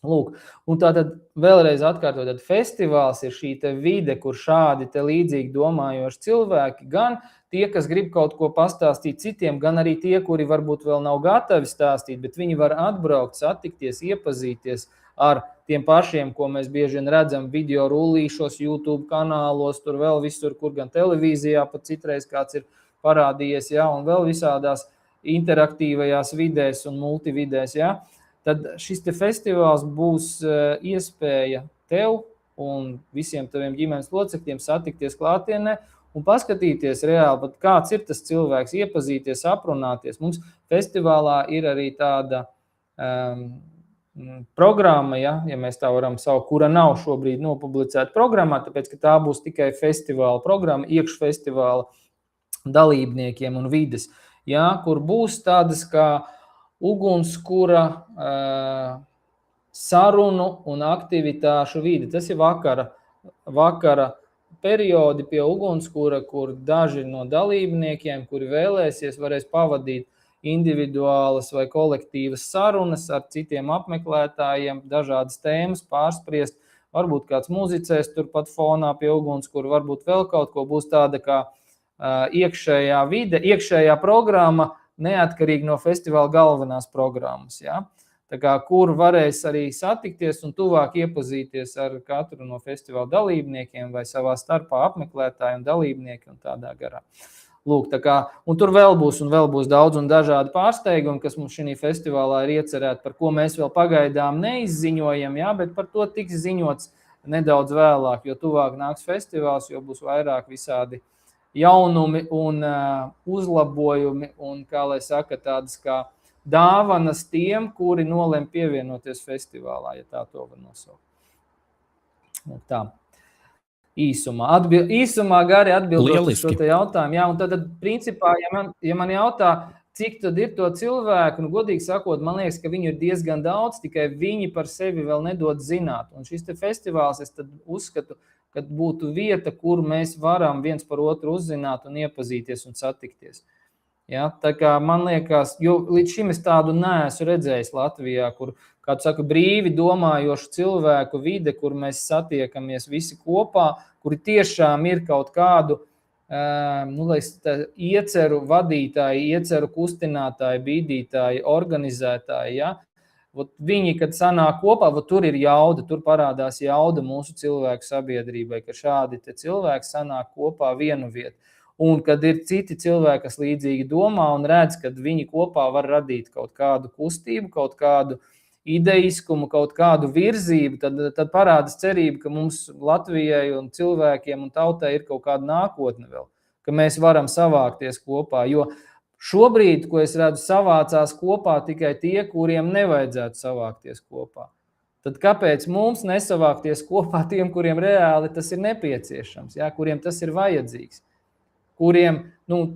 Lūk, un tātad vēlreiz atkārtot, tad festivāls ir šī te vide, kur šādi te līdzīgi domājoši cilvēki, gan tie, kas grib kaut ko pastāstīt citiem, gan arī tie, kuri varbūt vēl nav gatavi stāstīt, bet viņi var atbraukt, satikties, iepazīties ar tiem pašiem, ko mēs bieži vien redzam video rullīšos, YouTube kanālos, tur vēl visur, kur gan televīzijā pat citreiz kāds ir parādījies, ja, un vēl visādās interaktīvajās vidēs un multividēs, ja. Tad šis te festivāls būs iespēja tev un visiem taviem ģimenes locekļiem satikties klātienē un paskatīties reāli, pat kāds ir tas cilvēks, iepazīties, aprunāties. Mums festivālā ir arī tāda programma, ja mēs tā varam saukt, kura nav šobrīd nopublicēta programmā, tāpēc, ka tā būs tikai festivāla programma, iekšfestivāla dalībniekiem un vides, ja, kur būs tādas kā ugunskura sarunu un aktivitāšu vide. Tas ir vakara periodi pie ugunskura, kur daži no dalībniekiem, kuri vēlēsies, varēs pavadīt individuālas vai kolektīvas sarunas ar citiem apmeklētājiem, dažādas tēmas pārspriest, varbūt kāds muzicēs turpat fonā pie ugunskura, varbūt vēl kaut ko, būs tāda kā iekšējā vide, iekšējā programma, neatkarīgi no festivāla galvenās programmas, ja? Tā kā, kur varēs arī satikties un tuvāk iepazīties ar katru no festivāla dalībniekiem vai savā starpā apmeklētāju un dalībnieki un tādā garā. Lūk, tā kā, un tur vēl būs daudz un dažādi pārsteigumi, kas mums šī festivālā ir iecerēti, par ko mēs vēl pagaidām neizziņojam, ja? Bet par to tiks ziņots nedaudz vēlāk, jo tuvāk nāks festivāls, jo būs vairāk visādi jaunumi un uzlabojumi un, kā lai saka, tādas kā dāvanas tiem, kuri nolem pievienoties festivālā, ja tā to var nosaukt. Tā. Īsumā gari atbildot uz šo te jautājumu. Jā, un tad principā, ja man jautā, cik tad ir to cilvēku, nu, godīgi sakot, man liekas, ka viņu ir diezgan daudz, tikai viņi par sevi vēl nedod zināt. Un šis te festivāls, es tad uzskatu, kad būtu vieta, kur mēs varam viens par otru uzzināt un iepazīties un satikties. Ja, tā kā man liekas, jo līdz šim es tādu neesmu redzējis Latvijā, kur, kā tu saka, brīvi domājošu cilvēku vide, kur mēs satiekamies visi kopā, kuri tiešām ir kaut kādu ieceru vadītāji, ieceru kustinātāji, bīdītāji, organizētāji, ja? Viņi, kad sanāk kopā, tur ir jauda, tur parādās jauda mūsu cilvēku sabiedrībai, ka šādi te cilvēki sanāk kopā vienu vietu. Un kad ir citi cilvēki, kas līdzīgi domā un redz, kad viņi kopā var radīt kaut kādu kustību, kaut kādu ideiskumu, kaut kādu virzību, tad parādās cerība, ka mums Latvijai un cilvēkiem un tautai ir kaut kāda nākotne vēl, ka mēs varam savākties kopā, jo šobrīd, ko es redzu, savācās kopā tikai tie, kuriem nevajadzētu savākties kopā. Tad kāpēc mums nesavākties kopā tiem, kuriem reāli tas ir nepieciešams, ja? Kuriem tas ir vajadzīgs? Kuriem,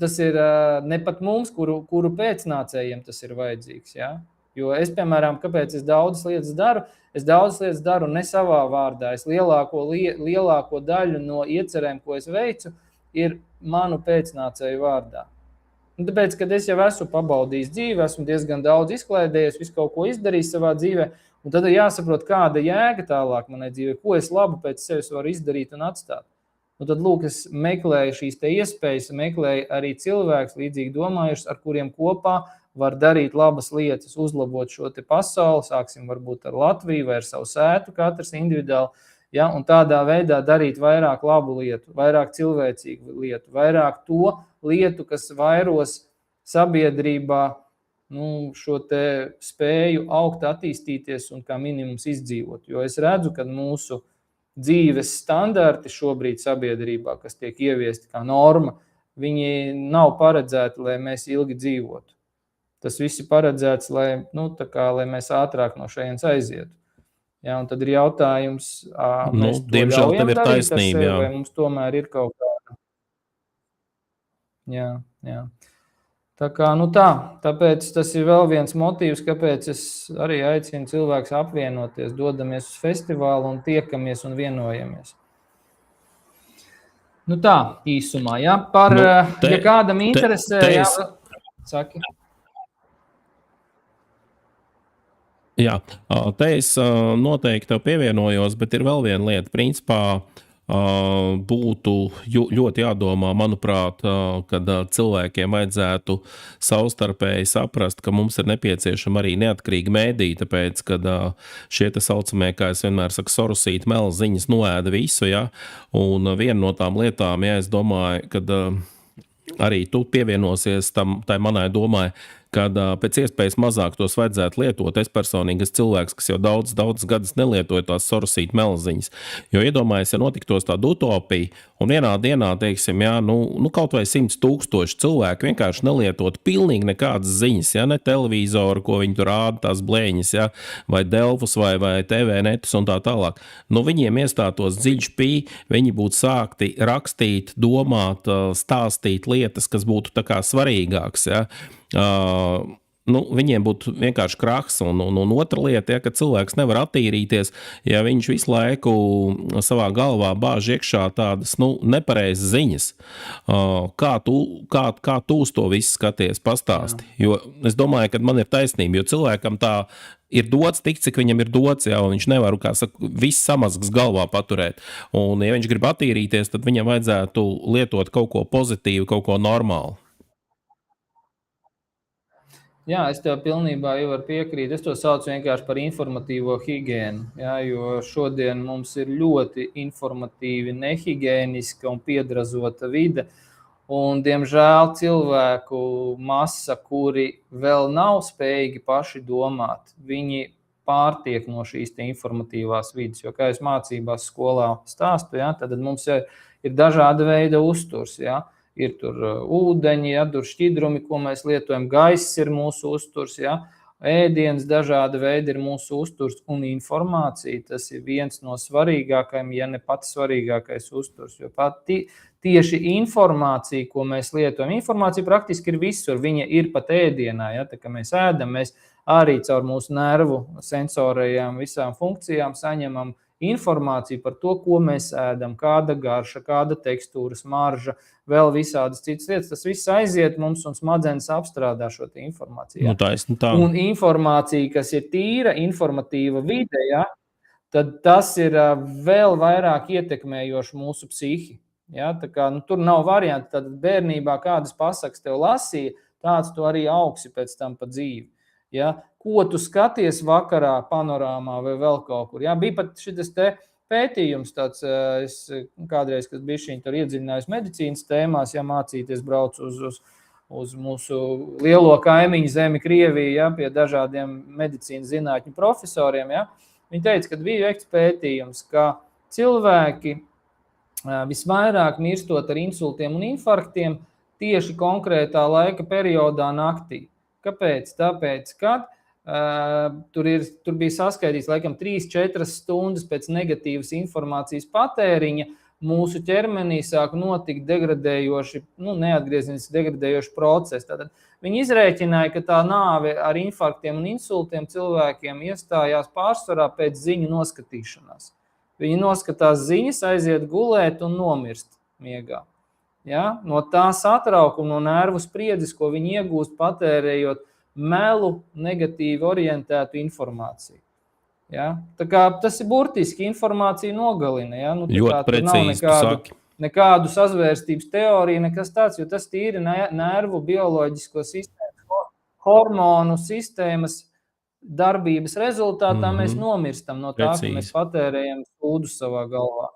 tas ir ne pat mums, kuru pēcnācējiem tas ir vajadzīgs, ja? Jo es, piemēram, kāpēc es daudzas lietas daru? Es daudzas lietas daru ne savā vārdā. Es lielāko daļu no iecerēm, ko es veicu, ir manu pēcnācēju vārdā. Un tāpēc, kad es jau esmu pabaudījis dzīvi, esmu diezgan daudz izklaidējies, visu kaut ko izdarījis savā dzīvē, un tad ir jāsaprot, kāda jēga tālāk manai dzīvē, ko es labu pēc sevis varu izdarīt un atstāt. Un tad, lūk, es meklēju šīs te iespējas, meklēju arī cilvēkus līdzīgi domājušus, ar kuriem kopā var darīt labas lietas, uzlabot šo te pasauli, sāksim varbūt ar Latviju vai ar savu sētu, katrs individuāli, ja, un tādā veidā darīt vairāk labu lietu, vairāk cilvēcīgu lietu, vairāk to lietu, kas vairos sabiedrībā šo te spēju augt, attīstīties un kā minimums izdzīvot. Jo es redzu, ka mūsu dzīves standarti šobrīd sabiedrībā, kas tiek ieviesti kā norma, viņi nav paredzēti, lai mēs ilgi dzīvotu. Tas viss ir paredzēts, lai mēs ātrāk no šejienes aizietu. Ja, un tad ir jautājums, mēs to diemžēl tev ir darīt taisnība, sevi, vai mums tomēr ir kaut kāda. Jā. Tā kā, tāpēc tas ir vēl viens motīvs, kāpēc es arī aicinu cilvēkus apvienoties, dodamies uz festivālu un tiekamies un vienojamies. Tā, īsumā, ja, ja kādam interesē, saki. Jā, te es noteikti tev pievienojos, bet ir vēl viena lieta. Principā būtu ļoti jādomā, manuprāt, kad cilvēkiem vajadzētu savstarpēji saprast, ka mums ir nepieciešama arī neatkarīga mēdīja, tāpēc, kad šie te saucamie, kā es vienmēr saku, sorusīti melziņas noēda visu, ja, un viena no tām lietām, ja es domāju, kad arī tu pievienosies tai manai domai, kad pēc iespējas mazāk tos vajadzētu lietot. Es personīgi esmu cilvēks, kas jau daudz gadus nelietoju tās sorusīt melziņas. Jo iedomājies, ja notiktos tāda utopija, un vienā dienā, teiksim, jā, kaut vai 100 000 cilvēku vienkārši nelietot pilnīgi nekādas ziņas, ja, ne televizoru, ko viņi tur rāda, tās blēņas, ja, vai Delfus, vai TV netus un tā tālāk. Viņiem iestātos dziļš pī, viņi būtu sākti rakstīt, domāt, stāstīt lietas, kas būtu tā kā svarīgāks, ja. Viņiem būtu vienkārši krahs, un otra lieta, ja, ka cilvēks nevar attīrīties, ja viņš visu laiku savā galvā bāž iekšā tādas nepareizas ziņas. Kā tu uz to visu skaties, pastāsti? Jo es domāju, ka man ir taisnība, jo cilvēkam tā ir dots tik, cik viņam ir dots, ja, un viņš nevar, kā saka, viss samazgas galvā paturēt. Un ja viņš grib attīrīties, tad viņam vajadzētu lietot kaut ko pozitīvu, kaut ko normālu. Jā, es tev pilnībā jau varu piekrīt. Es to saucu vienkārši par informatīvo higiēnu, jā, jo šodien mums ir ļoti informatīvi nehigiēniska un piedrazota vide, un, diemžēl, cilvēku masa, kuri vēl nav spējīgi paši domāt, viņi pārtiek no šīs te informatīvās vides, jo, kā es mācībās skolā stāstu, jā, tad mums ir dažāda veida uzturs, jā. Ir tur ūdeņi, ja, tur šķidrumi, ko mēs lietojam, gaiss ir mūsu uzturs, ja, ēdiens dažāda veida ir mūsu uzturs, un informācija, tas ir viens no svarīgākajiem, ja ne pats svarīgākais uzturs, jo tieši informācija, ko mēs lietojam, informācija praktiski ir visur, viņa ir pat ēdienā, ja, tā kā mēs ēdam, mēs arī caur mūsu nervu sensorajām visām funkcijām saņemam informāciju par to, ko mēs ēdam, kāda garša, kāda tekstūra, smarža, vēl visādas citas lietas. Tas viss aiziet mums un smadzenes apstrādā šo informāciju. Tā. Un informācija, kas ir tīra, informatīva vide, ja, tad tas ir vēl vairāk ietekmējoši mūsu psihi. Ja, tā kā, tur nav varianti, tad bērnībā kādas pasakas tev lasīja, tāds tu arī augsi pēc tam pa dzīvi. Ja? Ko tu skaties vakarā panorāmā vai vēl kaut kur. Ja? Bija pat šitas te pētījums tāds, es kādreiz, kad bišķiņ tur iedziļinājos medicīnas tēmās, ja mācīties brauc uz mūsu lielo kaimiņu zemi Krieviju, ja? Pie dažādiem medicīnas zinātņu profesoriem. Ja? Viņi teica, ka bija veikts pētījums, ka cilvēki visvairāk mirstot ar insultiem un infarktiem tieši konkrētā laika periodā naktī. Kāpēc? Tāpēc, kad tur bija saskaitīts laikam 3-4 stundas pēc negatīvas informācijas patēriņa, mūsu ķermenī sāk notikt degradējoši, neatgriezeniski degradējoši procesi. Tātad viņi izrēķināja, ka tā nāve ar infarktiem un insultiem cilvēkiem iestājās pārsvarā pēc ziņu noskatīšanās. Viņi noskatās ziņas, aiziet gulēt un nomirst miegā. Ja? No tā satraukuma, no nervu spriedzes, ko viņi iegūst patērējot melu, negatīvi orientētu informāciju. Ja? Tā kā tas ir burtiski, informācija nogalina. Ja? Ļoti precīzi nekādu sazvērstības teoriju, nekas tāds, jo tas tīri nervu bioloģisko sistēmu, hormonu sistēmas darbības rezultātā mēs nomirstam no tā, ka mēs patērējam sūdu savā galvā.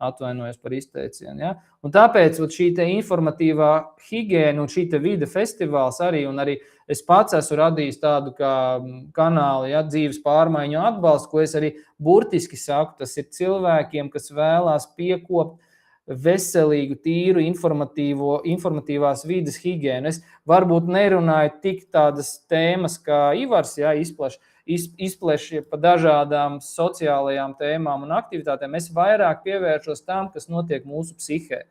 Atvainojos par izteicienu. Ja? Un tāpēc šī te informatīvā higiēna un šī te vide festivāls arī, un arī es pats esmu radījis tādu kā kanālu, ja, dzīves pārmaiņu atbalstu, ko es arī burtiski saku, tas ir cilvēkiem, kas vēlās piekopt veselīgu, tīru, informatīvās vides higiēnu. Es varbūt nerunāju tik tādas tēmas, kā Ivars, ja, izpleš pa dažādām sociālajām tēmām un aktivitātēm. Es vairāk pievēršos tam, kas notiek mūsu psihē.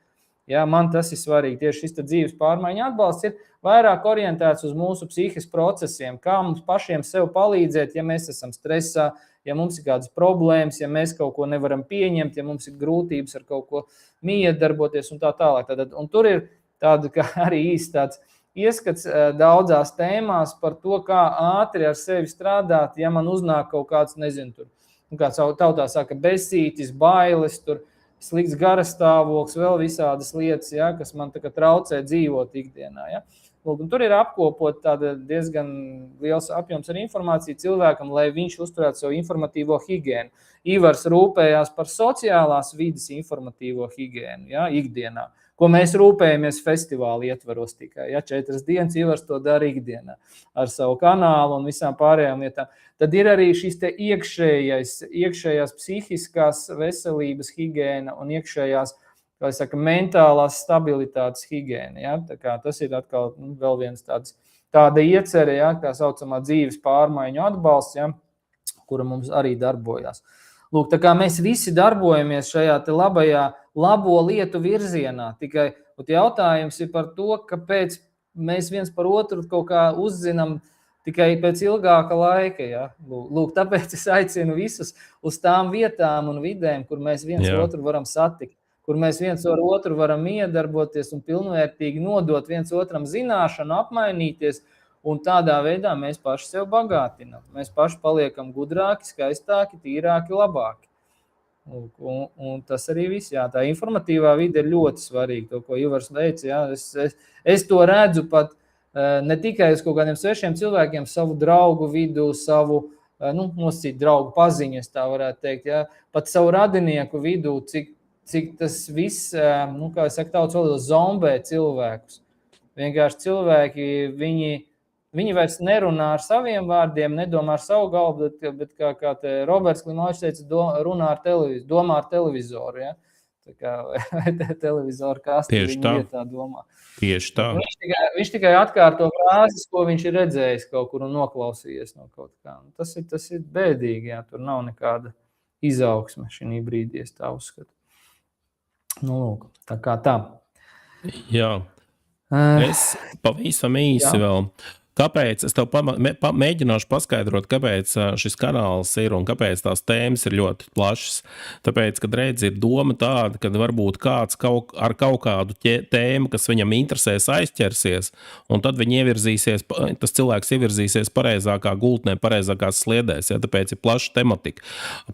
Ja, man tas ir svarīgi. Tieši šis dzīves pārmaiņu atbalsts ir vairāk orientēts uz mūsu psihes procesiem, kā mums pašiem sev palīdzēt, ja mēs esam stresā, ja mums ir kādas problēmas, ja mēs kaut ko nevaram pieņemt, ja mums ir grūtības ar kaut ko miedarboties un tā tālāk. Un tur ir tāda, kā arī īsti tāds ieskats daudzās tēmās par to, kā ātri ar sevi strādāt, ja man uznāk kaut kāds, nezinu, tur, kāds tautā saka, besītis, bailes, tur, slikts garastāvoklis, vēl visādas lietas, ja, kas man traucē dzīvot ikdienā. Ja. Lūk, tur ir apkopot tāda diezgan liels apjoms ar informāciju cilvēkam, lai viņš uzturētu savu informatīvo higienu. Ivars rūpējās par sociālās vides informatīvo higienu, ja, ikdienā, ko mēs rūpējamies festivāla ietvaros tikai. Ja, 4 dienas Ivars to dara ikdienā ar savu kanālu un visām pārējām lietām. Tad ir arī šīs te iekšējās psihiskās veselības higiena un iekšējās, kā es saku, mentālās stabilitātes higiena. Ja? Tā kā tas ir atkal vēl viens tāda iecere, ja? Tā saucamā dzīves pārmaiņu atbalsts, ja? Kura mums arī darbojās. Lūk, tā kā mēs visi darbojamies šajā te labo lietu virzienā, tikai jautājums ir par to, kāpēc mēs viens par otru kaut kā uzzinām tikai pēc ilgāka laika. Ja? Lūk, tāpēc es aicinu visus uz tām vietām un vidēm, kur mēs viens otru varam satikt, kur mēs viens ar otru varam iedarboties un pilnvērtīgi nodot viens otram zināšanu, apmainīties, un tādā veidā mēs paši sev bagātinām. Mēs paši paliekam gudrāki, skaistāki, tīrāki, labāki. Un tas arī viss. Jā, tā informatīvā vide ir ļoti svarīga, to, ko Ivars teica. Jā. Es to redzu pat ne tikai uz kaut kādiem svešiem cilvēkiem, savu draugu vidu, savu nosacīt draugu paziņu, es tā varētu teikt, jā. Pat savu radinieku vidu, cik tas viss, kā es saku, tautas valodā zombē cilvēkus. Vienkārši cilvēki, viņi vairs nerunā ar saviem vārdiem, nedomā ar savu galvu, bet kā te Roberts Klimovičs teica, domā ar televizoru. Ja? Tā kā televizoru kasti viņa vietā domā. Tieši tā. Viņš tikai atkārto frāzes, ko viņš ir redzējis kaut kur un noklausījies no kaut kā. Tas ir bēdīgi, jā, tur nav nekāda izaugsme šī brīdī, es tā uzskatu. Lūk, tā kā tā. Jā. Es pavisam īsi vēl. Kāpēc? Es tev mēģināšu paskaidrot, kāpēc šis kanāls ir un kāpēc tās tēmas ir ļoti plašas. Tāpēc, kad redz, ir doma tāda, ka varbūt kāds ar kaut kādu tēmu, kas viņam interesēs, aizķersies, un tad tas cilvēks ievirzīsies pareizākā gultnē, pareizākās sliedēs, ja, tāpēc ir plaša tematika.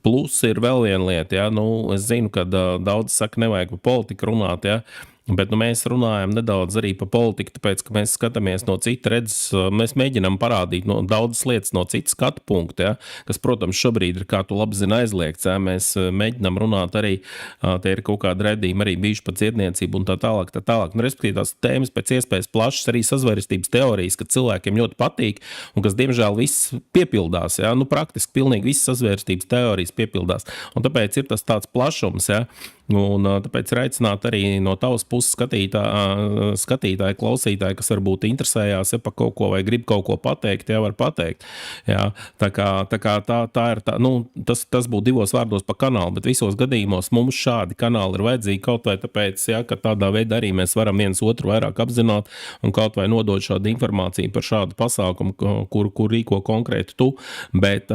Plus ir vēl viena lieta, ja, es zinu, ka daudz saka, nevajag par politiku runāt, ja, bet mēs runājam nedaudz arī par politiku, tāpēc, ka mēs skatāmies no cita redzes, mēs mēģinām parādīt daudzas lietas no cita skatu punkta, ja, kas, protams, šobrīd ir, kā tu labi zini, aizliegts. Ja, mēs mēģinām runāt arī, te ir kaut kāda redzījuma arī bijuši par dziedniecību un tā tālāk. Respektīvi tās tēmas pēc iespējas plašas, arī sazvērestības teorijas, ka cilvēkiem ļoti patīk un kas, diemžēl, viss piepildās. Ja, praktiski pilnīgi visas sazvērestības teorijas piepildās. Un tāpēc ir tas tāds plašums, ja. Un tāpēc ir aicināt arī no tavas puses skatītāji, klausītāji, kas varbūt interesējās ja, par kaut ko vai grib kaut ko pateikt, jā, var pateikt. Jā, tā ir tā, tas būtu 2 vārdos par kanālu, bet visos gadījumos mums šādi kanāli ir vajadzīgi kaut vai tāpēc, jā, ka tādā veidā arī mēs varam viens otru vairāk apzināt un kaut vai nodot šādu informāciju par šādu pasākumu, kur rīko konkrēti tu, bet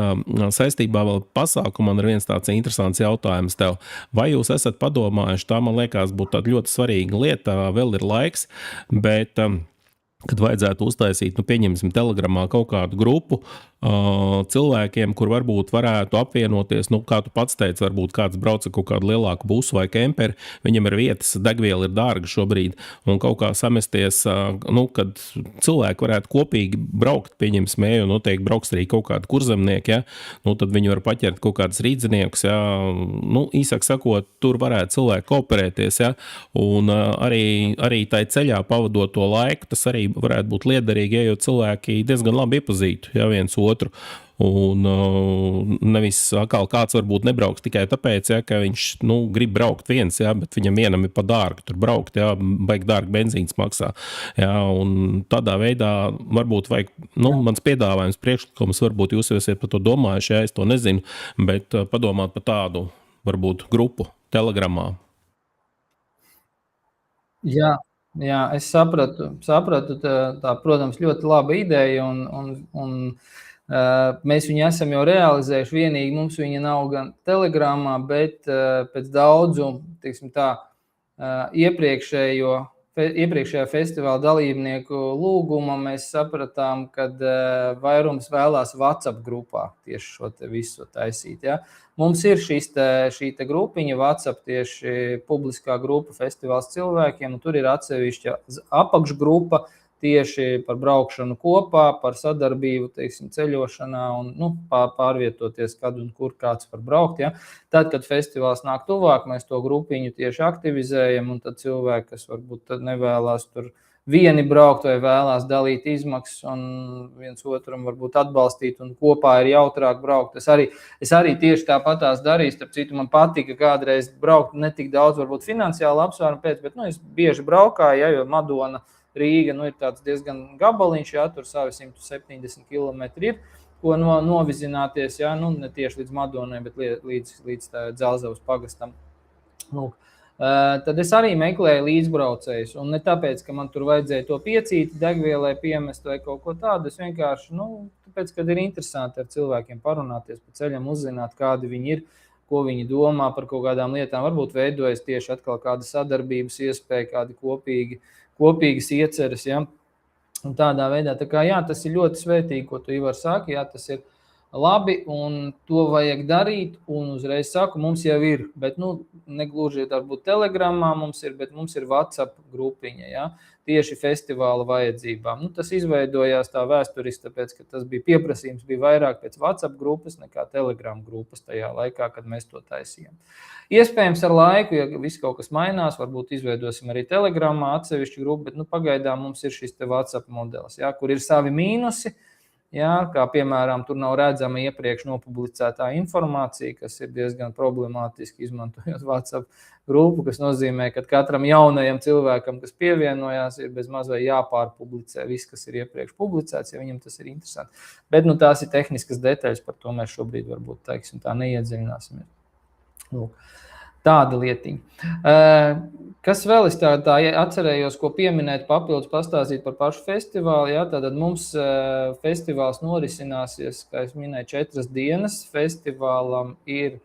saistībā vēl pasākumu man ir viens tāds interesants jautājums tev. Vai jūs esat padomājuši, tā man liekas būtu tāda ļoti svarīga lieta, vēl ir laiks, bet kad vajadzētu uztaisīt, pieņemsim Telegramā kaut kādu grupu cilvēkiem, kur varbūt varētu apvienoties, kā tu pats teici, varbūt kāds brauc ar kaut kādu lielāku busu vai kemperi, viņam ir vietas, degviela ir dārga šobrīd, un kaut kā samesties, kad cilvēki varētu kopīgi braukt, pieņemsim, un noteikti brauks arī kaut kādi kurzemnieki, ja, tad viņi var paķert kaut kādus rīdziniekus, ja, īsāk sakot, tur varētu cilvēki kooperēties, ja, un arī tai ceļā pavadot to laiku, tas arī varētu būt liederīgi, jo cilvēki diezgan labi iepazītu, ja, viens otru. Un nevis atkal kāds varbūt nebrauks tikai tāpēc, ja, ka viņš grib braukt viens, ja, bet viņam vienam ir pa dārgu tur braukt, ja, baigi dārgi benzīns maksā. Ja, un tādā veidā varbūt vajag, mans piedāvājums priekšlikums, varbūt jūs esat par to domājuši, ja, es to nezinu, bet padomāt par tādu, varbūt, grupu Telegramā. Jā, es sapratu, tā, protams, ļoti laba ideja, un mēs viņu esam jau realizējuši, vienīgi mums viņa nav gan Telegramā, bet pēc daudzu, teiksim tā, iepriekšējo iepriekšējā festivāla dalībnieku lūguma mēs sapratām, ka vairums vēlās WhatsApp grupā tieši šo te visu taisīt. Ja? Mums ir šī grupiņa WhatsApp, tieši publiskā grupa festivāls cilvēkiem, un tur ir atsevišķa apakšgrupa tieši par braukšanu kopā, par sadarbību, teiksim, ceļošanā un pārvietoties, kad un kur kāds var braukt. Ja? Tad, kad festivāls nāk tuvāk, mēs to grupiņu tieši aktivizējam, un tad cilvēki, kas varbūt tad nevēlās tur vieni braukt vai vēlās dalīt izmaksas un viens otram varbūt atbalstīt un kopā ir jautrāk braukt. Es arī tieši tāpatās darīju, starp citu man patika kādreiz braukt ne tik daudz varbūt finansiāli apsvērumu pēc, bet es bieži braukāju, ja, jo Madona Rīga ir tāds diezgan gabaliņš, jā, tur savi 170 km ir, ko novizināties, jā, ne tieši līdz Madonai, bet līdz Dzelzavas pagastam. Tad es arī meklēju līdzbraucējus, un ne tāpēc, ka man tur vajadzēja to piecīti degvielai piemest vai kaut ko tādu, es vienkārši, tāpēc, kad ir interesanti ar cilvēkiem parunāties pa ceļam, uzzināt, kādi viņi ir, ko viņi domā par kaut kādām lietām, varbūt veidojas tieši atkal kāda sadarbības iespēja, kādi kopīgas ieceres, ja? Un tādā veidā, tā kā, jā, tas ir ļoti svētīgi, ko tu, Ivar, saki, jā, tas ir labi, un to vajag darīt, un uzreiz saku, mums jau ir, bet, negluži varbūt Telegramā mums ir, bet mums ir WhatsApp grupiņa, ja, tieši festivāla vajadzībām. Tas izveidojās tā vēsturiski, tāpēc, ka tas bija pieprasījums, bija vairāk pēc WhatsApp grupas nekā Telegram grupas tajā laikā, kad mēs to taisījām. Iespējams ar laiku, ja viss kaut kas mainās, varbūt izveidosim arī Telegramā atsevišķu grupu, bet pagaidām mums ir šis te WhatsApp modelis, ja, kur ir savi mīnusi, ja, kā piemēram tur nav redzama iepriekš nopublicētā informācija, kas ir diezgan problemātiski izmantojot WhatsApp grupu, kas nozīmē, ka katram jaunajam cilvēkam, kas pievienojās, ir bez maz vai jāpārpublicē viss, kas ir iepriekš publicēts, ja viņam tas ir interesanti. Bet tās ir tehniskas detaļas, par to mēs šobrīd varbūt, teiksim, tā neiedziļināsimies. Tāda lietiņa. Kas vēl es tā atcerējos, ko pieminēt, papildus pastāstīt par pašu festivālu. Ja? Tātad mums festivāls norisināsies, kā es minēju, 4 dienas. Festivālam ir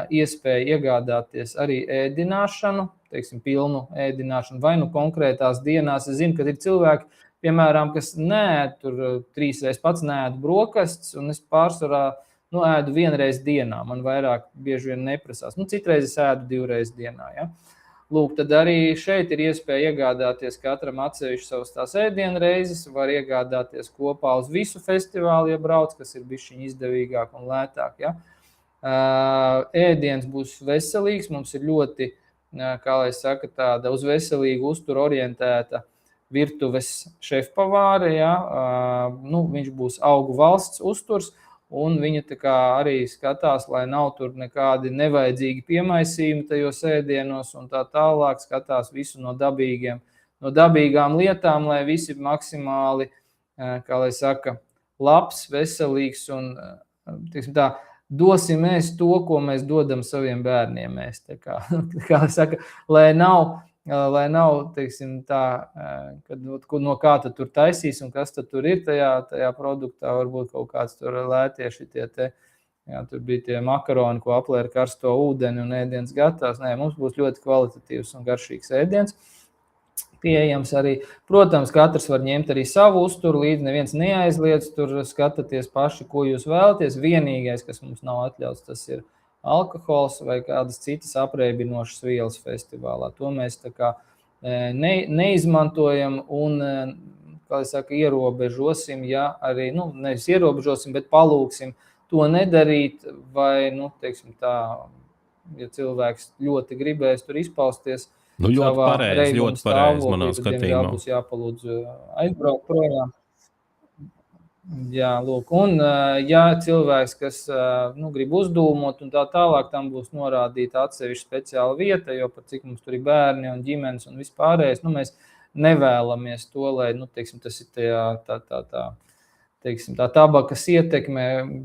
iespēja iegādāties arī ēdināšanu, teiksim, pilnu ēdināšanu, vai konkrētās dienās. Es zinu, ka ir cilvēki, piemēram, kas neēd tur 3 reizes pats neēd brokastis, un es pārsvarā ēdu 1 reizi dienā, man vairāk bieži vien neprasās. Citreiz es ēdu 2 reizes dienā, ja. Lūk, tad arī šeit ir iespēja iegādāties katram atsevišķi savas tās ēdienu reizes, var iegādāties kopā uz visu festivālu, ja brauc, kas ir bišķiņ izdevīgāk un lētāk, ja. Ēdiens būs veselīgs, mums ir ļoti, kā lai saka, tāda uz veselīgu uzturu orientēta virtuves šefpavāre, ja. Viņš būs augu valsts uzturs, un viņi tā kā arī skatās, lai nav tur nekādi nevajadzīgi piemaisījumi tajos ēdienos un tā tālāk, skatās visu no dabīgām lietām, lai visi maksimāli, kā lai saka, labs, veselīgs un, teiksim tā, dosim ēst to, ko mēs dodam saviem bērniem ēst. Tā kā saka, lai nav, teiksim tā, no kā tad tur taisīs un kas tad tur ir tajā produktā, varbūt kaut kāds tur lētie šitie te, jā, tur bija tie makaroni, ko aplē ar karsto ūdeni un ēdiens gatavs. Nē, mums būs ļoti kvalitatīvs un garšīgs ēdiens. Pieejams arī. Protams, katrs var ņemt arī savu uzturu līdzi, neviens neaizliedz, tur skatāties paši, ko jūs vēlaties. Vienīgais, kas mums nav atļauts, tas ir alkohols vai kādas citas apreibinošas vielas festivālā. To mēs tā kā neizmantojam un, kā es saku, ierobežosim, ja arī, nevis ierobežosim, bet palūksim to nedarīt vai, teiksim tā, ja cilvēks ļoti gribēs tur izpausties, ļoti pareizi manā skatījumā. Būs jāpalūdz aizbraukt projām. Jā, lūk, un ja cilvēks, kas grib uzdūmot un tā tālāk, tam būs norādīta atsevišķa speciāla vieta, jo par cik mums tur ir bērni un ģimenes un vispārējais, mēs nevēlamies to, lai, teiksim, tas ir tā tabakas ietekme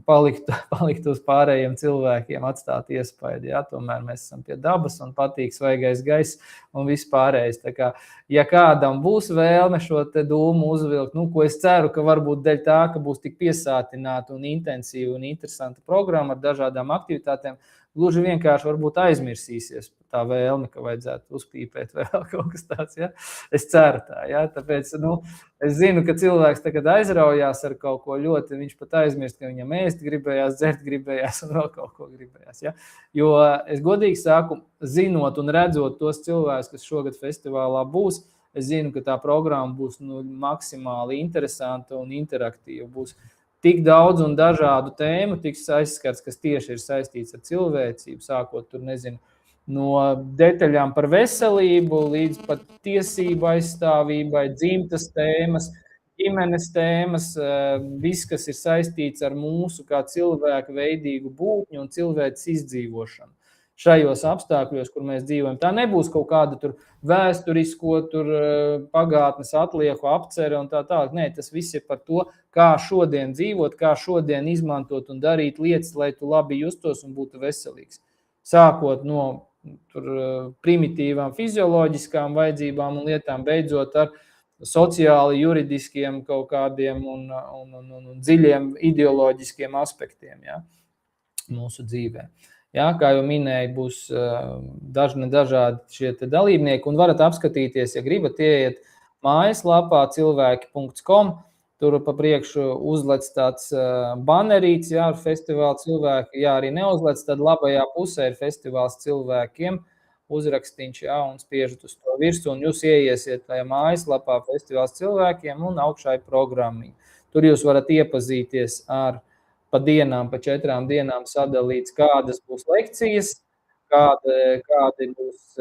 palikt uz pārējiem cilvēkiem, atstāt iespaidu. Jā, tomēr mēs esam pie dabas un patīk svaigais gaiss un viss pārējais. Tā kā, ja kādam būs vēlme šo te dūmu uzvilkt, ko es ceru, ka varbūt dēļ tā, ka būs tik piesātināta un intensīva un interesanta programma ar dažādām aktivitātēm, gluži vienkārši varbūt aizmirsīsies tā vēlme, ka vajadzētu uzpīpēt vai vēl kaut kas tāds. Ja? Es ceru tā. Ja? Tāpēc es zinu, ka cilvēks tagad aizraujās ar kaut ko ļoti, viņš pat aizmirst, ka viņam ēst gribējās, dzert gribējās un vēl kaut ko gribējās. Ja? Jo es godīgi saku, zinot un redzot tos cilvēkus, kas šogad festivālā būs, es zinu, ka tā programma būs maksimāli interesanta un interaktīva. Būs tik daudz un dažādu tēmu tiks aizskarts, kas tieši ir saistīts ar cilvēcību, sākot tur, nezinu, no detaļām par veselību līdz pat tiesību aizstāvībai, dzimtas tēmas, ģimenes tēmas, viss, kas ir saistīts ar mūsu kā cilvēku veidīgu būtņu un cilvēces izdzīvošanu. Šajos apstākļos, kur mēs dzīvojam. Tā nebūs kaut kāda tur vēsturisko, tur pagātnes atlieku apcere un tā tālāk. Nē, tas viss ir par to, kā šodien dzīvot, kā šodien izmantot un darīt lietas, lai tu labi justos un būtu veselīgs. Sākot no primitīvām fizioloģiskām vajadzībām un lietām, beidzot ar sociāli, juridiskiem kaut kādiem un dziļiem ideoloģiskiem aspektiem, ja, mūsu dzīvē. Ja, kā jau minēju, būs dažādi šie dalībnieki un varat apskatīties, ja gribat, ieiet mājaslapā cilvēki.com, tur pa priekšu uzlec tāds banerīts, ja, ar festivālu cilvēki, ja arī neuzlec, tad labajā pusē ir festivāls cilvēkiem, uzrakstīņš, ja, un spiežat uz to virsmu, un jūs ieiesiet tajā mājaslapā festivāls cilvēkiem un augšā ir programmiņa. Tur jūs varat iepazīties ar pa dienām, pa 4 dienām sadalīts, kādas būs lekcijas, kādi būs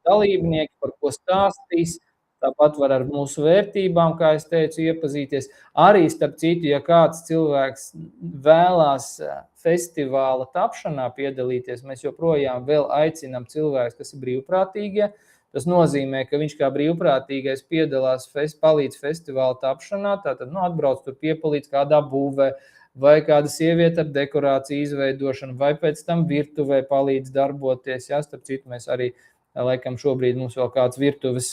dalībnieki, par ko stāstīs. Tāpat var ar mūsu vērtībām, kā es teicu, iepazīties. Arī, starp citu, ja kāds cilvēks vēlās festivāla tapšanā piedalīties, mēs joprojām vēl aicinām cilvēkus, kas ir brīvprātīgie. Tas nozīmē, ka viņš kā brīvprātīgais piedalās, palīdz festivāla tapšanā, tātad atbrauc tur piepalīdz kādā būvē, vai kāda sieviete ar dekorāciju izveidošanu, vai pēc tam virtuvē palīdz darboties. Jā, starp citu, mēs arī, laikam šobrīd mums vēl kāds virtuves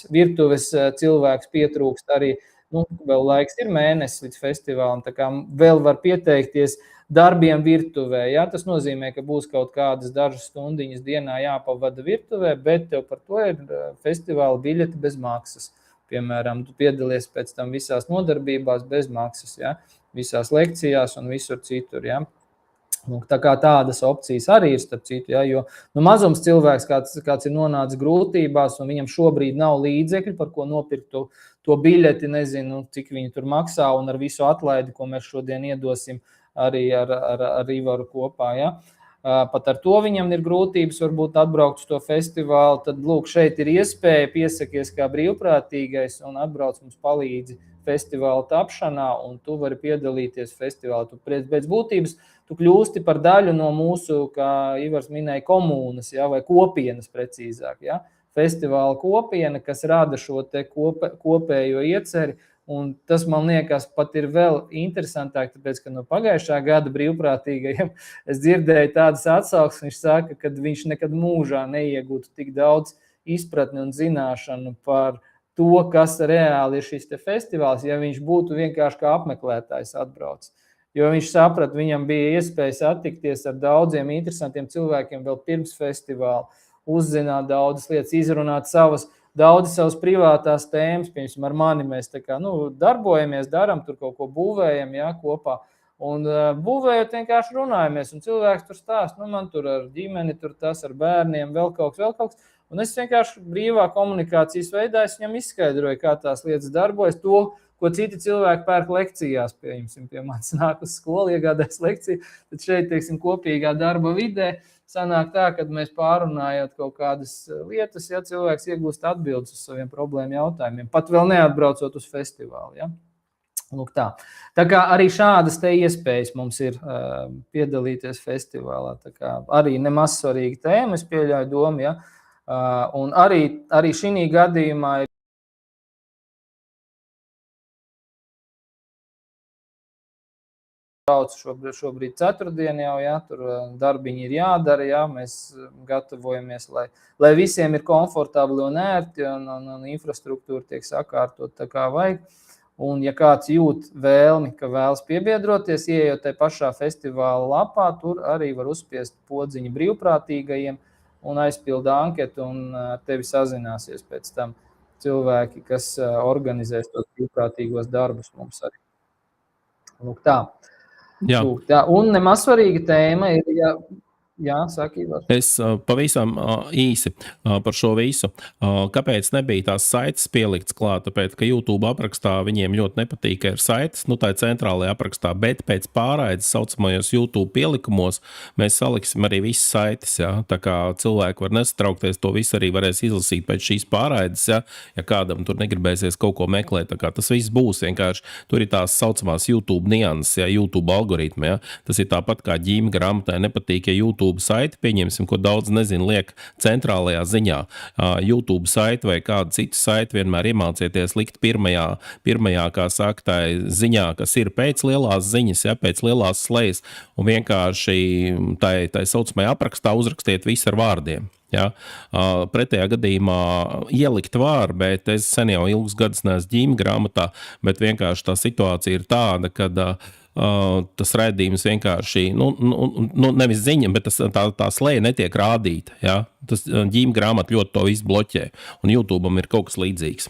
cilvēks pietrūkst arī, vēl laiks ir mēnesis līdz festivālam, tā kā vēl var pieteikties darbiem virtuvē. Jā, tas nozīmē, ka būs kaut kādas dažas stundiņas dienā jāpavada virtuvē, bet tev par to ir festivāla biļeti bez maksas. Piemēram, tu piedalies pēc tam visās nodarbībās bez maksas, jā, visās lekcijās un visur citur, jā. Tā kā tādas opcijas arī ir, starp citu, jā, jo mazums cilvēks, kāds ir nonācis grūtībās un viņam šobrīd nav līdzekļi, par ko nopirkt to biļeti, nezinu, cik viņi tur maksā un ar visu atlaidi, ko mēs šodien iedosim arī ar Ivaru kopā, jā. Pat ar to viņam ir grūtības varbūt atbraukt uz to festivālu, tad lūk, šeit ir iespēja piesakies kā brīvprātīgais un atbrauc mums palīdzi festivāla tapšanā, un tu vari piedalīties festivālā. Tu pēc būtības tu kļūsti par daļu no mūsu, kā Ivars minēja, komunas, ja, vai kopienas precīzāk. Ja. Festivāla kopiena, kas rada šo te kopējo ieceri, un tas, man liekas, pat ir vēl interesantāk, tāpēc, ka no pagājušā gada brīvprātīgajiem es dzirdēju tādas atsauksmes, viņš saka, ka viņš nekad mūžā neiegūtu tik daudz izpratni un zināšanu par to, kas reāli ir šis te festivāls, ja viņš būtu vienkārši kā apmeklētājs atbrauc. Jo viņš saprata, viņam bija iespēja satikties ar daudziem interesantiem cilvēkiem vēl pirms festivāla, uzzināt daudzas lietas, izrunāt daudz savas privātās tēmas, piemēram, ar mani mēs tā kā, darbojamies, daram, tur kaut ko būvējam, jā, kopā. Un būvējot vienkārši runājamies, un cilvēks tur stāst, man tur ar ģimeni, tur tas ar bērniem, vēl kaut kas. Un es vienkārši brīvā komunikācijas veidā es viņam izskaidroju, kā tās lietas darbojas, to, ko citi cilvēki pērk lekcijās, pie manis nāk uz skolu, iegādājas lekciju, tad šeit, teiksim, kopīgā darba vidē sanāk tā, kad mēs pārunājot kaut kādas lietas, ja cilvēks iegūst atbildes uz saviem problēmu jautājumiem, pat vēl neatbraucot uz festivālu, ja. Lūk tā. Tā kā arī šādas te iespējas mums ir piedalīties festivālā, tā kā arī nemaz svarīga tēma, es pieļauju domu, ja. Un arī šī gadījumā ir brauc šobrīd ceturtdien jau, ja, tur darbiņi ir jādara, ja, mēs gatavojamies, lai visiem ir komfortabli un ērti un infrastruktūra tiek sakārtot tā kā vajag. Un, ja kāds jūt vēlmi, ka vēlas piebiedroties, ieejot tajā pašā festivāla lapā, tur arī var uzspiest podziņu brīvprātīgajiem un aizpilda anketu, un ar tevi sazināsies pēc tam cilvēki, kas organizēs tos brīvprātīgos darbus mums arī. Lūk tā. Jā. Lūk tā. Un nemaz svarīga tēma ir, jā, saki, Ivar. Es pavisam īsi par šo visu. Kāpēc nebija tās saites pielikts klāt? Tāpēc, ka YouTube aprakstā viņiem ļoti nepatīk, ka ir saites, tā ir centrālajā aprakstā, bet pēc pārraides saucamajos YouTube pielikumos mēs saliksim arī visas saites. Ja? Tā kā cilvēki var nesatraukties, to visu arī varēs izlasīt pēc šīs pārraides, ja kādam tur negribēsies kaut ko meklēt. Tā kā tas viss būs vienkārši. Tur ir tās saucamās YouTube nianses, YouTube algoritmi. Ja? Tas ir tāpat kā ģīma grāmatai nepatīk, ja YouTube saiti, pieņemsim, ko daudz nezinu, liek centrālajā ziņā. YouTube saiti vai kādu citu saiti vienmēr iemācieties likt pirmajā, kā saka, tā ziņā, kas ir pēc lielās ziņas, pēc lielās slejas, un vienkārši tai saucamajā aprakstā uzrakstiet visu ar vārdiem. Ja? Pretējā gadījumā ielikt vārdu, bet es sen jau ilgus gadus neesmu ģīma grāmatā, bet vienkārši tā situācija ir tāda, kad tas raidījums vienkārši, nevis ziņa, bet tā slēja netiek rādīta. Ja? Tas ģīma grāmata ļoti to visu bloķē, un YouTube'am ir kaut kas līdzīgs.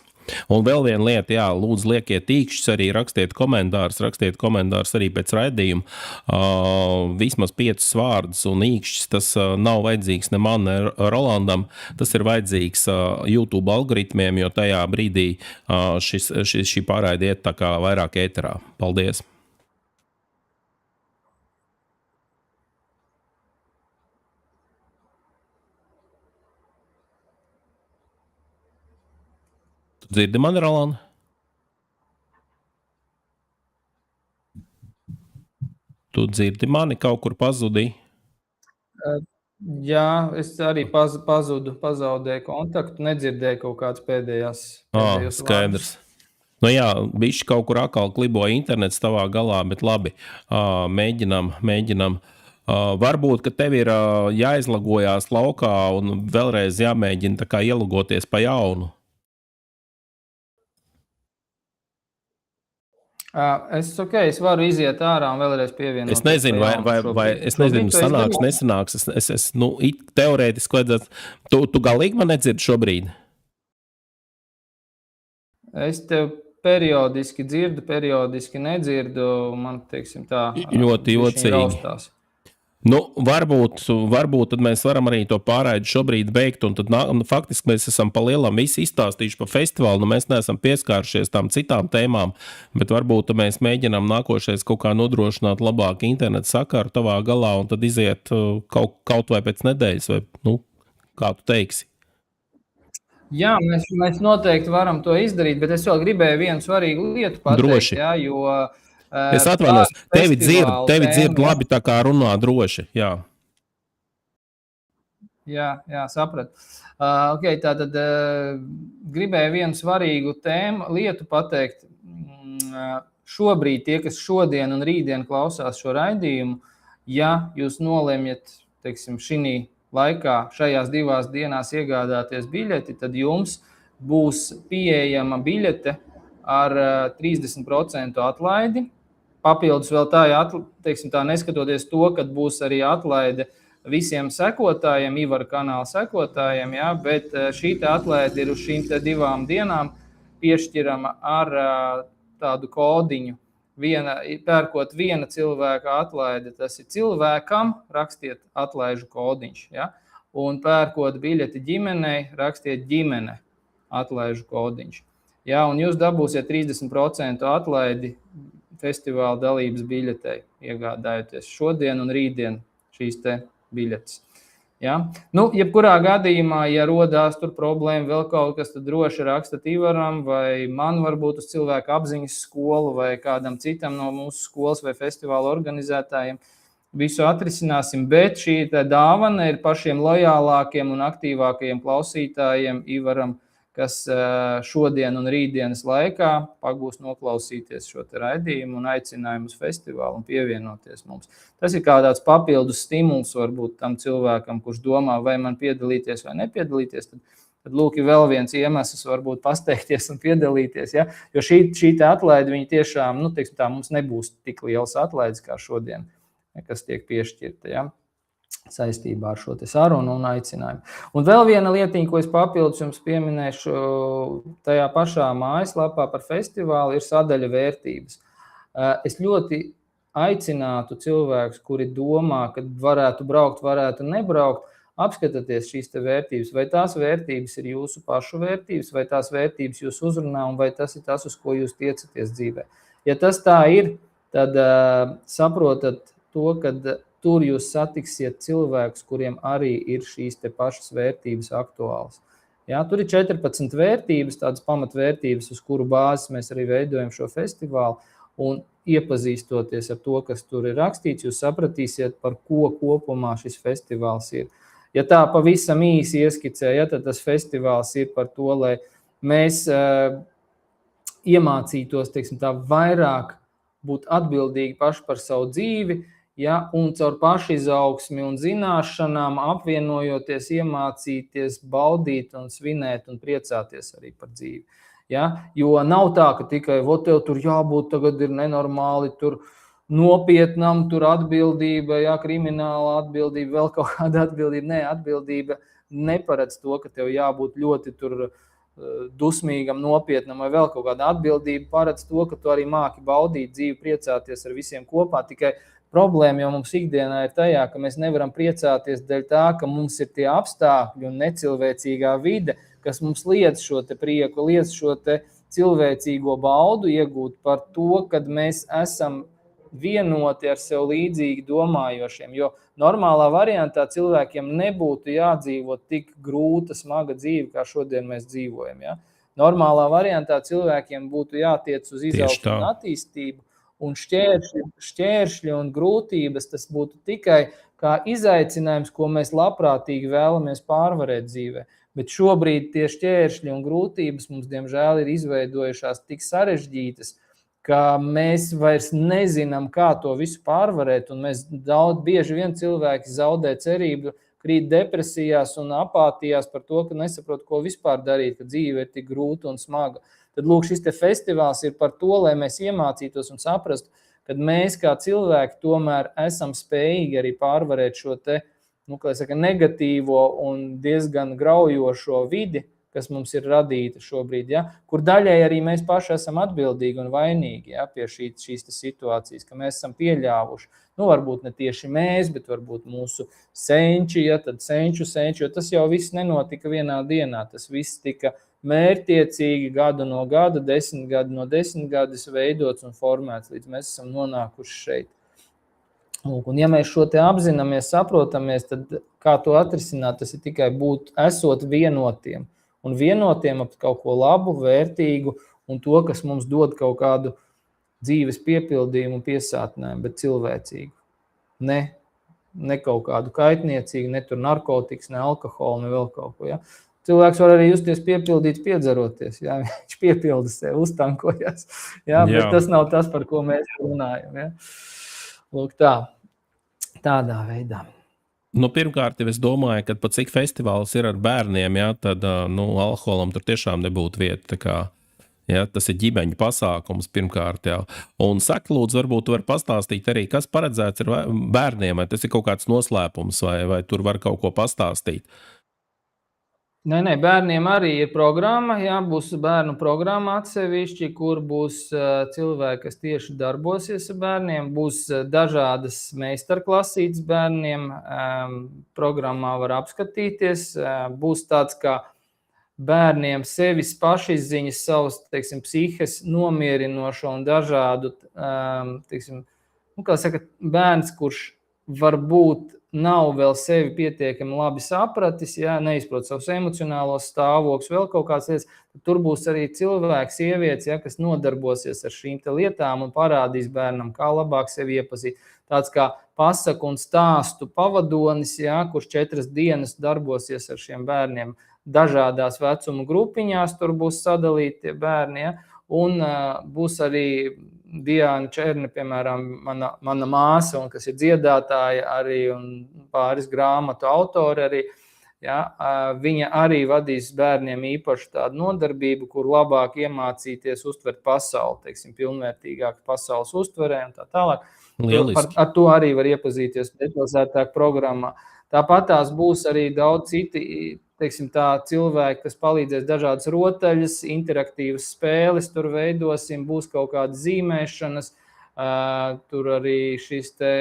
Un vēl viena lieta, lūdzu liekiet īkšķus, arī rakstiet komentārus arī pēc raidījuma. Vismaz 5 vārdus un īkšķus, tas nav vajadzīgs ne man, ne Rolandam, tas ir vajadzīgs YouTube algoritmiem, jo tajā brīdī šī pārraide iet tā kā vairāk ēterā. Paldies! Tu dzirdi mani, Rolanda? Tu dzirdi mani, kaut kur pazudīji? Jā, es arī pazaudēju kontaktu, nedzirdēju kaut kāds pēdējos skaidrs. Jā, bišķi kaut kur atkal kliboja internets tavā galā, bet labi, mēģinam. Varbūt, ka tev ir jāizlogojās laukā un vēlreiz jāmēģina tā kā ielogoties pa jaunu. Es varu iziet ārā un vēlreiz pievienoties. Es nezinu, vai sanāks, nesanāks. Es teorētiski vajadzētu. Tu galīgi man nedzirdi šobrīd? Es tev periodiski dzirdu, periodiski nedzirdu. Man, teiksim tā, ļoti jocīgi. Varbūt tad mēs varam arī to pārraidi šobrīd beigt, un tad faktiski mēs esam pa lielam visi izstāstījuši pa festivālu, mēs neesam pieskārušies tām citām tēmām, bet varbūt mēs mēģinām nākošais kaut kā nodrošināt labāku internetu sakaru tavā galā, un tad iziet kaut vai pēc nedēļas, vai, kā tu teiksi? Jā, mēs noteikti varam to izdarīt, bet es vēl gribēju vienu svarīgu lietu pateikt. Droši. Jā, jo es atvainos, tevi dzird labi, tā kā runā droši, jā. Jā, sapratu. Tātad gribēju vienu svarīgu lietu pateikt. Šobrīd tie, kas šodien un rītdien klausās šo raidījumu, ja jūs nolemjat, teiksim, šī laikā, šajās 2 dienās iegādāties biļeti, tad jums būs pieejama biļete ar 30% atlaidi. Papildus vēl tā, neskatoties to, kad būs arī atlaide visiem sekotājiem, Ivara kanāla sekotājiem, bet šī atlaide ir uz šīm 2 dienām piešķirama ar tādu kodiņu. Pērkot viena cilvēka atlaide, tas ir cilvēkam, rakstiet atlaižu kodiņš. Un pērkot biļeti ģimenei, rakstiet ģimene atlaižu kodiņš. Un jūs dabūsiet 30% atlaidi festivāla dalības biļetei, iegādājoties šodien un rītdien šīs biļetes. Jebkurā gadījumā, ja rodās tur problēma, vēl kaut kas, tad droši rakstat Ivaram vai man varbūt uz cilvēku apziņas skolu vai kādam citam no mūsu skolas vai festivāla organizētājiem. Visu atrisināsim, bet šī dāvana ir pašiem lojālākiem un aktīvākajiem klausītājiem Ivaram, kas šodien un rītdienas laikā pagūs noklausīties šo raidījumu un aicinājumu uz festivālu un pievienoties mums. Tas ir kā tāds papildus stimuls varbūt tam cilvēkam, kurš domā, vai man piedalīties vai nepiedalīties, tad tad lūk, ir vēl viens iemesls varbūt pasteikties un piedalīties, ja? Jo šī te atlaide, viņi tiešām, nu, teiksim tā, mums nebūs tik liels atlaides kā šodien, kas tiek piešķirta, ja? Saistībā ar šo te sarunu un aicinājumu. Un vēl viena lietiņa, ko es papildus jums pieminēšu tajā pašā mājaslapā par festivālu, ir sadaļa vērtības. Es ļoti aicinātu cilvēkus, kuri domā, ka varētu braukt, varētu nebraukt, apskatieties šīs te vērtības, vai tās vērtības ir jūsu pašu vērtības, vai tās vērtības jūs uzrunā, un vai tas ir tas, uz ko jūs tiecaties dzīvē. Ja tas tā ir, tad saprotat to, ka tur jūs satiksiet cilvēkus, kuriem arī ir šīs te pašas vērtības aktuālas. Ja, tur ir 14 vērtības, tādas pamatvērtības, uz kuru bāzes mēs arī veidojam šo festivālu, un iepazīstoties ar to, kas tur ir rakstīts, jūs sapratīsiet, par ko kopumā šis festivāls ir. Ja tā pavisam īsi ieskicēja, tad tas festivāls ir par to, lai mēs iemācītos, teiksim tā, vairāk būt atbildīgi paši par savu dzīvi, ja, un caur pašizaugsmi un zināšanām apvienojoties, iemācīties, baudīt un svinēt un priecāties arī par dzīvi. Ja? Jo nav tā, ka tikai tev tur jābūt tagad ir nenormāli, tur nopietnam, tur atbildība, ja, krimināla atbildība, vēl kaut kāda atbildība. Nē, atbildība neparedz to, ka tev jābūt ļoti tur dusmīgam, nopietnam vai vēl kaut kāda atbildība paredz to, ka tu arī māki baudīt dzīvi, priecāties ar visiem kopā. Tikai problēma jau mums ikdienā ir tajā, ka mēs nevaram priecāties dēļ tā, ka mums ir tie apstākļi un necilvēcīgā vide, kas mums liedz šo te prieku, liedz šo te cilvēcīgo baudu iegūt par to, kad mēs esam vienoti ar sev līdzīgi domājošiem, jo normālā variantā cilvēkiem nebūtu jādzīvot tik grūta, smaga dzīve, kā šodien mēs dzīvojam. Ja? Normālā variantā cilvēkiem būtu jātiec uz izaugsmu un attīstību, un šķēršļi un grūtības, tas būtu tikai kā izaicinājums, ko mēs labprātīgi vēlamies pārvarēt dzīvē. Bet šobrīd tie šķēršļi un grūtības mums, diemžēl, ir izveidojušās tik sarežģītas, ka mēs vairs nezinām, kā to visu pārvarēt, un mēs bieži vien cilvēki zaudē cerību, krīt depresijās un apātijās par to, ka nesaprot, ko vispār darīt, ka dzīve ir tik grūta un smaga. Tad, lūk, šis te festivāls ir par to, lai mēs iemācītos un saprastu, ka mēs kā cilvēki tomēr esam spējīgi arī pārvarēt šo te, kā es saku, negatīvo un diezgan graujošo vidi, kas mums ir radīta šobrīd, ja, kur daļai arī mēs paši esam atbildīgi un vainīgi, ja, pie šīs situācijas, ka mēs esam pieļāvuši. Varbūt ne tieši mēs, bet varbūt mūsu senči, ja, tad senču, jo tas jau viss nenotika vienā dienā. Tas viss tika mērķtiecīgi gadu no gada, 10 gadu no 10 gadus veidots un formēts, līdz mēs esam nonākuši šeit. Un ja mēs šo te apzināmies, saprotamies, tad kā to atrisināt, tas ir tikai esot vienotiem. Un vienotiem ap kaut ko labu, vērtīgu un to, kas mums dod kaut kādu dzīves piepildījumu un piesātinājumu, bet cilvēcīgu. Ne kaut kādu kaitniecīgu, ne tur narkotikas, ne alkoholu, ne vēl kaut ko. Ja? Cilvēks var arī justies piepildīts, piedzeroties. Ja? Viņš piepilda sev, uztankojas. Ja? Bet tas nav tas, par ko mēs runājam. Ja? Lūk tā. Tādā veidā. Pirmkārt, es domāju, ka pat cik festivāls ir ar bērniem, ja, tad alkoholam tur tiešām nebūtu vieta. Tā kā, ja, tas ir ģimeņu pasākums pirmkārt. Ja. Un saka, lūdzu, varbūt tu vari pastāstīt arī, kas paredzēts ar bērniem, vai tas ir kaut kāds noslēpums, vai tur var kaut ko pastāstīt. Nē, bērniem arī ir programma, jā, būs bērnu programma atsevišķi, kur būs cilvēki, kas tieši darbosies ar bērniem, būs dažādas meistarklasītes bērniem, programmā var apskatīties, būs tāds kā bērniem sevis pašizziņas, savas, teiksim, psihes nomierinošo un dažādu, teiksim, kā saka, bērns, kurš varbūt nav vēl sevi pietiekami labi sapratis, ja, neizprot savus emocionālos stāvokļus, vēl kaut kāds lietas, tur būs arī cilvēks, sievietes, ja, kas nodarbosies ar šīm te lietām un parādīs bērnam, kā labāk sevi iepazīt. Tāds kā pasaku un stāstu pavadonis, ja, kurš 4 dienas darbosies ar šiem bērniem dažādās vecuma grupiņās, tur būs sadalīti tie bērni, ja, un būs arī Diana Černe, piemēram, mana māsa, un kas ir dziedātāja arī un pāris grāmatu autori arī, Ja, viņa arī vadīs bērniem īpaši tādu nodarbību, kur labāk iemācīties uztvert pasauli, teiksim, pilnvērtīgāk pasaules uztverē un tā tālāk. Lieliski. Ar to arī var iepazīties detalizētāk programmā. Tāpat tās būs arī daudz citi, teiksim tā, cilvēki, kas palīdzēs dažādas rotaļas, interaktīvas spēles, tur veidosim, būs kaut kādas zīmēšanas, tur arī šis te,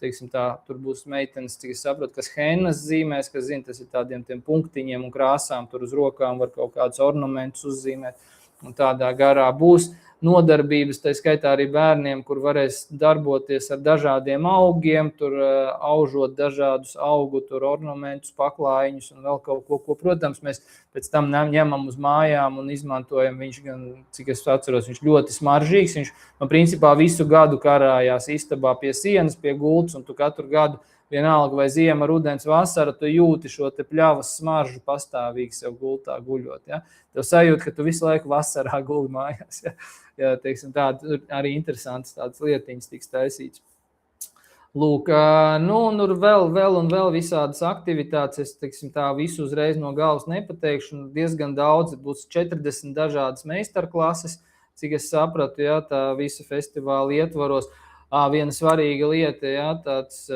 teiksim tā, tur būs meitenes, cik es saprotu, kas hennas zīmēs, kas zina, tas ir tādiem tiem punktiņiem un krāsām, tur uz rokām var kaut kādus ornamentus uzzīmēt, un tādā garā būs nodarbības, tā skaitā arī bērniem, kur varēs darboties ar dažādiem augiem, tur aužot dažādus augu, tur ornamentus, paklājiņus un vēl kaut ko, protams, mēs pēc tam ņemam uz mājām un izmantojam. Viņš gan, cik es atceros, viņš ļoti smaržīgs, viņš principā visu gadu karājās istabā pie sienas, pie gultas, un tu katru gadu vienalga vai ziema, rudens, vasara, tu jūti šo te pļavas smaržu pastāvīgi sev gultā guļot. Ja? Tev sajūt, ka tu visu laiku vasarā guli mājās. Ja, teiksim, tāda arī interesantas tādas lietiņas tiks taisīts. Lūk, nu, un vēl visādas aktivitātes, es, teiksim, tā visu uzreiz no galvas nepateikšu, diezgan daudz, būs 40 dažādas meistarklases, cik es sapratu, ja, tā visa festivāla ietvaros. Viena svarīga lieta, ja, tāds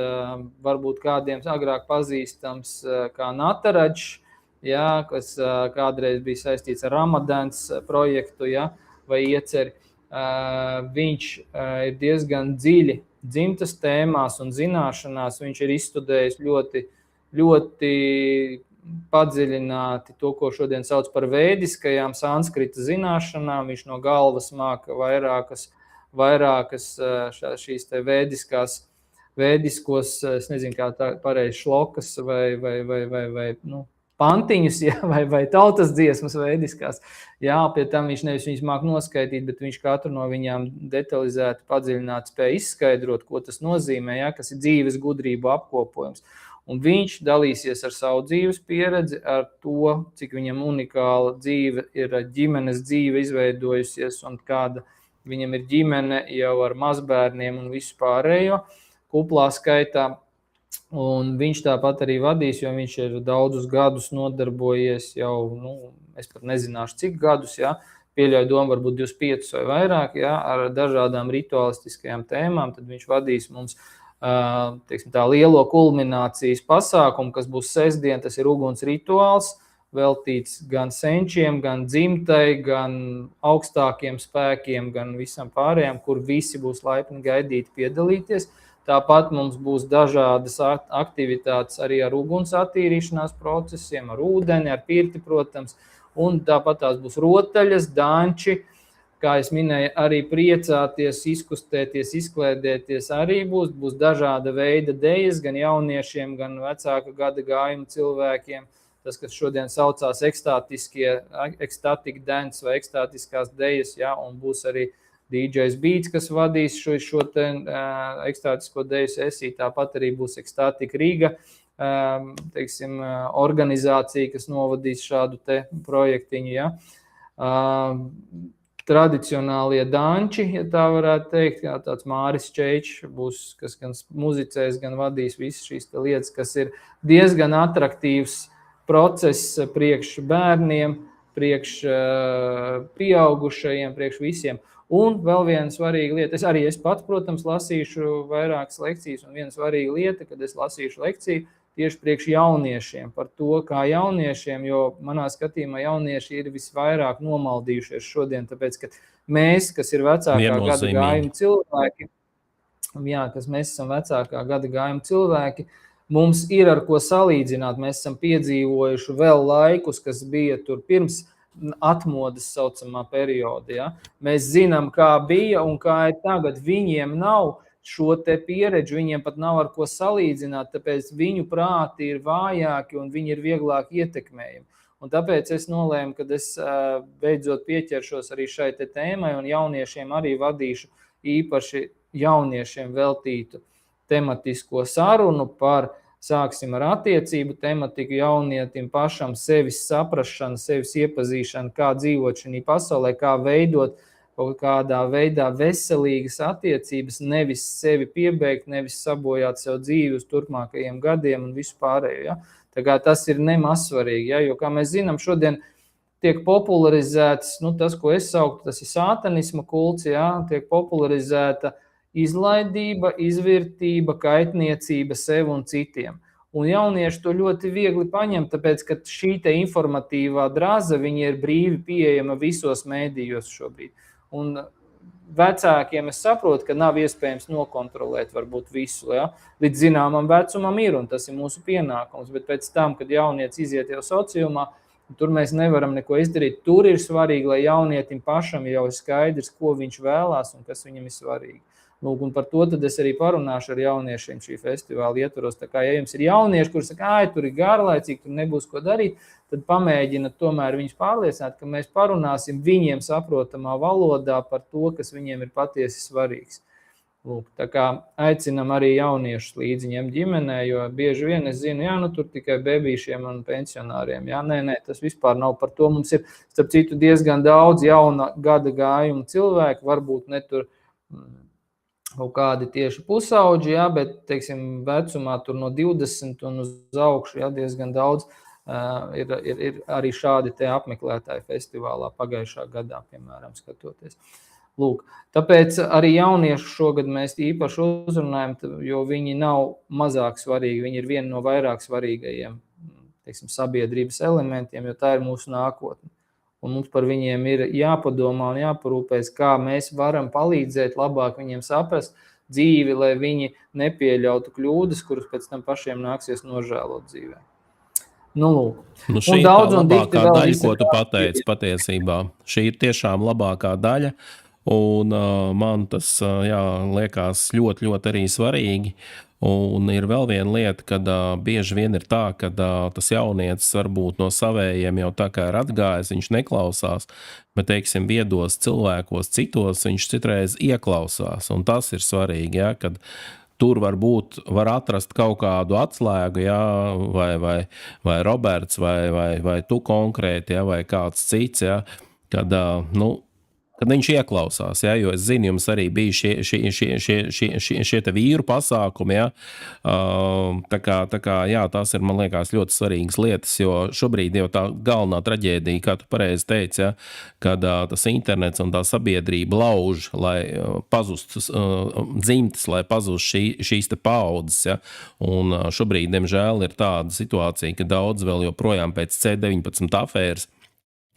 varbūt kādiem agrāk pazīstams kā Nataraģis, ja, kas kādreiz bija saistīts ar Ramadans projektu, ja, vai ieceri. Viņš ir diezgan dziļi dzimtas tēmās un zināšanās. Viņš ir izstudējis ļoti, ļoti padziļināti to, ko šodien sauc par vēdiskajām sanskrita zināšanām. Viņš no galvas māka vairākas šīs te vēdiskos, es nezinu, kā tā pareizi, šlokas vai pantiņus, ja, vai tautas dziesmas vēdiskās. Jā, pie tam viņš nevis viņus māk noskaitīt, bet viņš katru no viņām detalizēti padziļināt spēj izskaidrot, ko tas nozīmē, ja, kas ir dzīves gudrību apkopojums. Un viņš dalīsies ar savu dzīves pieredzi, ar to, cik viņam unikāla dzīve ir, ģimenes dzīve izveidojusies un kāda viņam ir ģimene jau ar mazbērniem un visu pārējo kuplā skaitā. Un viņš tāpat arī vadīs, jo viņš ir daudzus gadus nodarbojies jau, es pat nezināšu cik gadus, ja, pieļauju domu varbūt 25 vai vairāk, ja, ar dažādām ritualistiskajām tēmām, tad viņš vadīs mums teiksim, tā lielo kulminācijas pasākumu, kas būs sestdien, tas ir uguns rituāls, veltīts gan senčiem, gan dzimtai, gan augstākiem spēkiem, gan visam pārējām, kur visi būs laipni gaidīti piedalīties. Tāpat mums būs dažādas aktivitātes arī ar uguns attīrīšanās procesiem, ar ūdeni, ar pirti, protams, un tāpat tās būs rotaļas, danči, kā es minēju, arī priecāties, izkustēties, izklēdēties arī būs dažāda veida dejas, gan jauniešiem, gan vecāka gada gājuma cilvēkiem. Tas, kas šodien saucās ekstatic dance vai ekstātiskās dejas, ja, un būs arī DJs Beats, kas vadīs šo te ekstātisko deju sesiju, tāpat arī būs Ekstatika Riga, teiksim, organizācija, kas novadīs šādu te projektiņu, ja. Tradicionālie danči, ja tā varētu teikt, kā tāds Māris Čeičs būs, kas gan muzicēs, gan vadīs visas šīs te lietas, kas ir diezgan atraktīvs process priekš bērniem, priekš pieaugušajiem, priekš visiem. Un vēl viena svarīga lieta, es pats, protams, lasīšu vairākas lekcijas, un viena svarīga lieta, kad es lasīšu lekciju tieši priekš jauniešiem, par to, kā jauniešiem, jo manā skatījumā jaunieši ir visvairāk nomaldījušies šodien, tāpēc, ka mēs, kas ir vecākā gada gājuma cilvēki, mēs esam vecākā gada gājuma cilvēki, mums ir ar ko salīdzināt, mēs esam piedzīvojuši vēl laikus, kas bija tur pirms atmodas saucamā perioda. Ja? Mēs zinām, kā bija un kā ir tagad. Viņiem nav šo te pieredzi, viņiem pat nav ar ko salīdzināt, tāpēc viņu prāti ir vājāki un viņi ir vieglāk ietekmējami. Un tāpēc es nolēmu, kad es beidzot pieķeršos arī šai te tēmai un jauniešiem arī vadīšu īpaši jauniešiem veltītu tematisko sarunu par sāksim ar attiecību tematiku jaunietim pašam, sevis saprašanu, sevis iepazīšanu, kā dzīvot šajā pasaulē, kā veidot kaut kādā veidā veselīgas attiecības, nevis sevi piebeigt, nevis sabojāt sev dzīvi uz turpmākajiem gadiem un visu pārējo. Ja? Tā kā tas ir nemazsvarīgi, ja, jo, kā mēs zinām, šodien tiek popularizēts, tas, ko es sauktu, tas ir sātanisma kults, ja, tiek popularizēta izlaidība, izvirtība, kaitniecība sev un citiem. Un jaunieši to ļoti viegli paņem, tāpēc, ka šī te informatīvā draza, viņa ir brīvi pieejama visos mēdījos šobrīd. Un vecākiem es saprotu, ka nav iespējams nokontrolēt varbūt visu, ja? Līdz zināmam vecumam ir, un tas ir mūsu pienākums, bet pēc tam, kad jaunieci iziet jau sociumā, tur mēs nevaram neko izdarīt. Tur ir svarīgi, lai jaunietim pašam jau ir skaidrs, ko viņš vēlās un kas viņam ir svarīgi. Lūk, un par to tad es arī parunāšu ar jauniešiem šī festivāla ietvaros. Tā kā, ja jums ir jaunieši, kuri saka, tur ir garlaicīgi, tur nebūs ko darīt, tad pamēģināt tomēr viņus pārliecināt, ka mēs parunāsim viņiem saprotamā valodā par to, kas viņiem ir patiesi svarīgs. Lūk, tā kā aicinam arī jauniešus līdzi ņemt ģimenē, jo bieži vien es zinu, tur tikai bebīšiem un pensionāriem. Nē, tas vispār nav par to. Mums ir, starp citu, diezgan daudz jauna gada gājuma cilvēku, varbūt ne tur kaut kādi tieši pusauģi, bet, teiksim, vecumā tur no 20 un uz augšu, diezgan daudz ir arī šādi te apmeklētāji festivālā pagājušā gadā, piemēram, skatoties. Lūk, tāpēc arī jauniešu šogad mēs īpaši uzrunājam, jo viņi nav mazāk svarīgi, viņi ir viena no vairāk svarīgajiem, teiksim, sabiedrības elementiem, jo tā ir mūsu nākotne. Un mums par viņiem ir jāpadomā un jāparūpēs, kā mēs varam palīdzēt labāk viņiem saprast dzīvi, lai viņi nepieļautu kļūdas, kuras pēc tam pašiem nāksies nožēlot dzīvē. Lūk. Šī ir tā labākā daļa, ko tu pateici patiesībā. Šī ir tiešām labākā daļa, un man tas liekas ļoti, ļoti arī svarīgi. Un ir vēl viena lieta, kad bieži vien ir tā, ka tas jaunietis varbūt no savējiem jau tā kā ir atgājis, viņš neklausās, bet, teiksim, viedos cilvēkos citos viņš citreiz ieklausās. Un tas ir svarīgi, kad tur var atrast kaut kādu atslēgu, vai Roberts, vai tu konkrēti, vai kāds cits, kad viņš ieklausās, jo es zinu, jums arī bija šie te vīru pasākumi, tā kā, tās ir, man liekas, ļoti svarīgas lietas, jo šobrīd jau tā galvenā traģēdija, kā tu pareizi teici, kad tas internets un tā sabiedrība lauž, lai pazustu dzimtes, lai pazustu šīs te paaudzes, un šobrīd, diemžēl, ir tāda situācija, ka daudz vēl joprojām pēc C19 afēras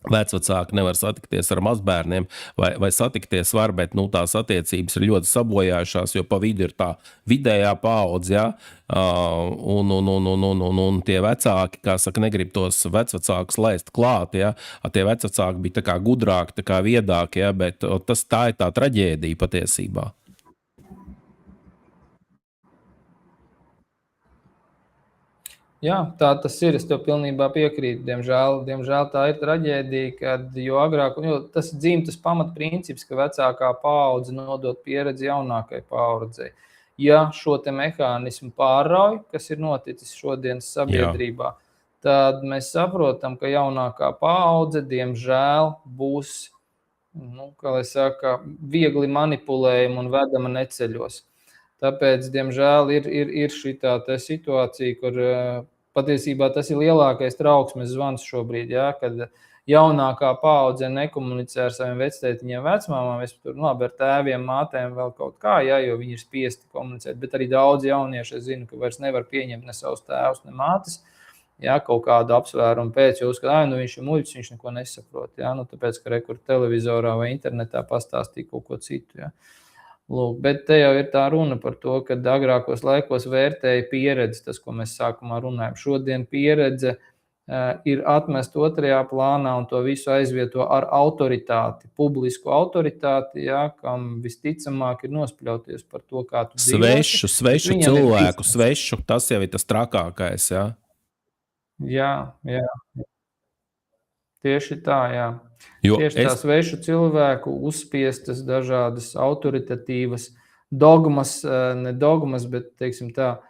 vecvecāki nevar satikties ar mazbērniem, vai satikties var, bet tās attiecības ir ļoti sabojājušās, jo pa vidu ir tā vidējā paudze, un tie vecāki, kā saka, negrib tos vecvecākus laist klāt, tie vecvecāki bija tā kā gudrāki, tā kā viedāki, bet tā ir tā traģēdija patiesībā. Jā, tā tas ir. Es tev pilnībā piekrītu. Diemžēl tā ir traģēdija, jo agrāk, tas ir dzimtas pamatprincips, ka vecākā paudze nodot pieredzi jaunākai paaudzei. Ja šo te mehānismu pārrauj, kas ir noticis šodienas sabiedrībā, tad mēs saprotam, ka jaunākā paudze, diemžēl, būs, kā lai saka, viegli manipulējama un vedama neceļos. Tāpēc, diemžēl, ir šitā te situācija, kur patiesībā tas ir lielākais trauksmes zvans šobrīd, kad jaunākā paudze nekomunicē ar saviem vectētiņiem, vecmāmām, es tur labi ar tēviem, mātēm vēl kaut kā, jo viņi ir spiesti komunicēt, bet arī daudz jaunieši, es zinu, ka vairs nevar pieņemt ne savus tēvus, ne mātes, kaut kādu apsvērumu pēc, jo uzskata, viņš ir muļķis, viņš neko nesaprot, tāpēc, ka rekur televizorā vai internetā pastāstīja kaut ko citu, Lūk, bet te jau ir tā runa par to, ka agrākos laikos vērtēja pieredzi, tas, ko mēs sākumā runājam. Šodien pieredze ir atmest otrajā plānā un to visu aizvieto ar autoritāti, publisku autoritāti, kam visticamāk ir nospļauties par to, kā tu dzīvosi. Svešu cilvēku, tas jau ir tas trakākais, Jā. Tieši tā, Tieši tā svešu cilvēku uzspiestas dažādas autoritatīvas dogmas, ne dogmas, bet, teiksim tā,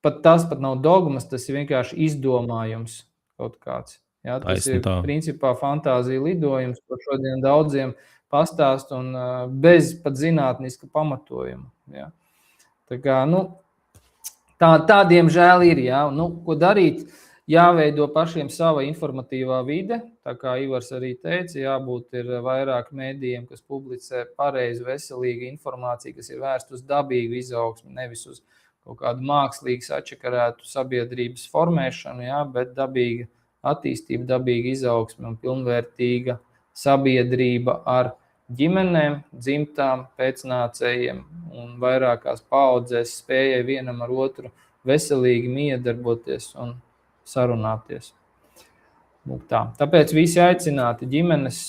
tas pat nav dogmas, tas ir vienkārši izdomājums kaut kāds. Tas ir principā fantāzija lidojums, ko šodien daudziem pastāst un bez pat zinātniska pamatojuma. Tā kā, tā diemžēl ir, Ko darīt? Jāveido pašiem sava informatīvā vide, tā kā Ivars arī teica, jābūt ir vairāk mēdījiem, kas publicē pareizi veselīgu informāciju, kas ir vērsta uz dabīgu izaugsmi, nevis uz kaut kādu mākslīgi sačakarētu sabiedrības formēšanu, bet dabīga attīstība, dabīga izaugsme un pilnvērtīga sabiedrība ar ģimenēm, dzimtām, pēcnācējiem un vairākās paaudzēs spējai vienam ar otru veselīgi miedarboties un sarunāties. Tāpēc visi aicināti ģimenes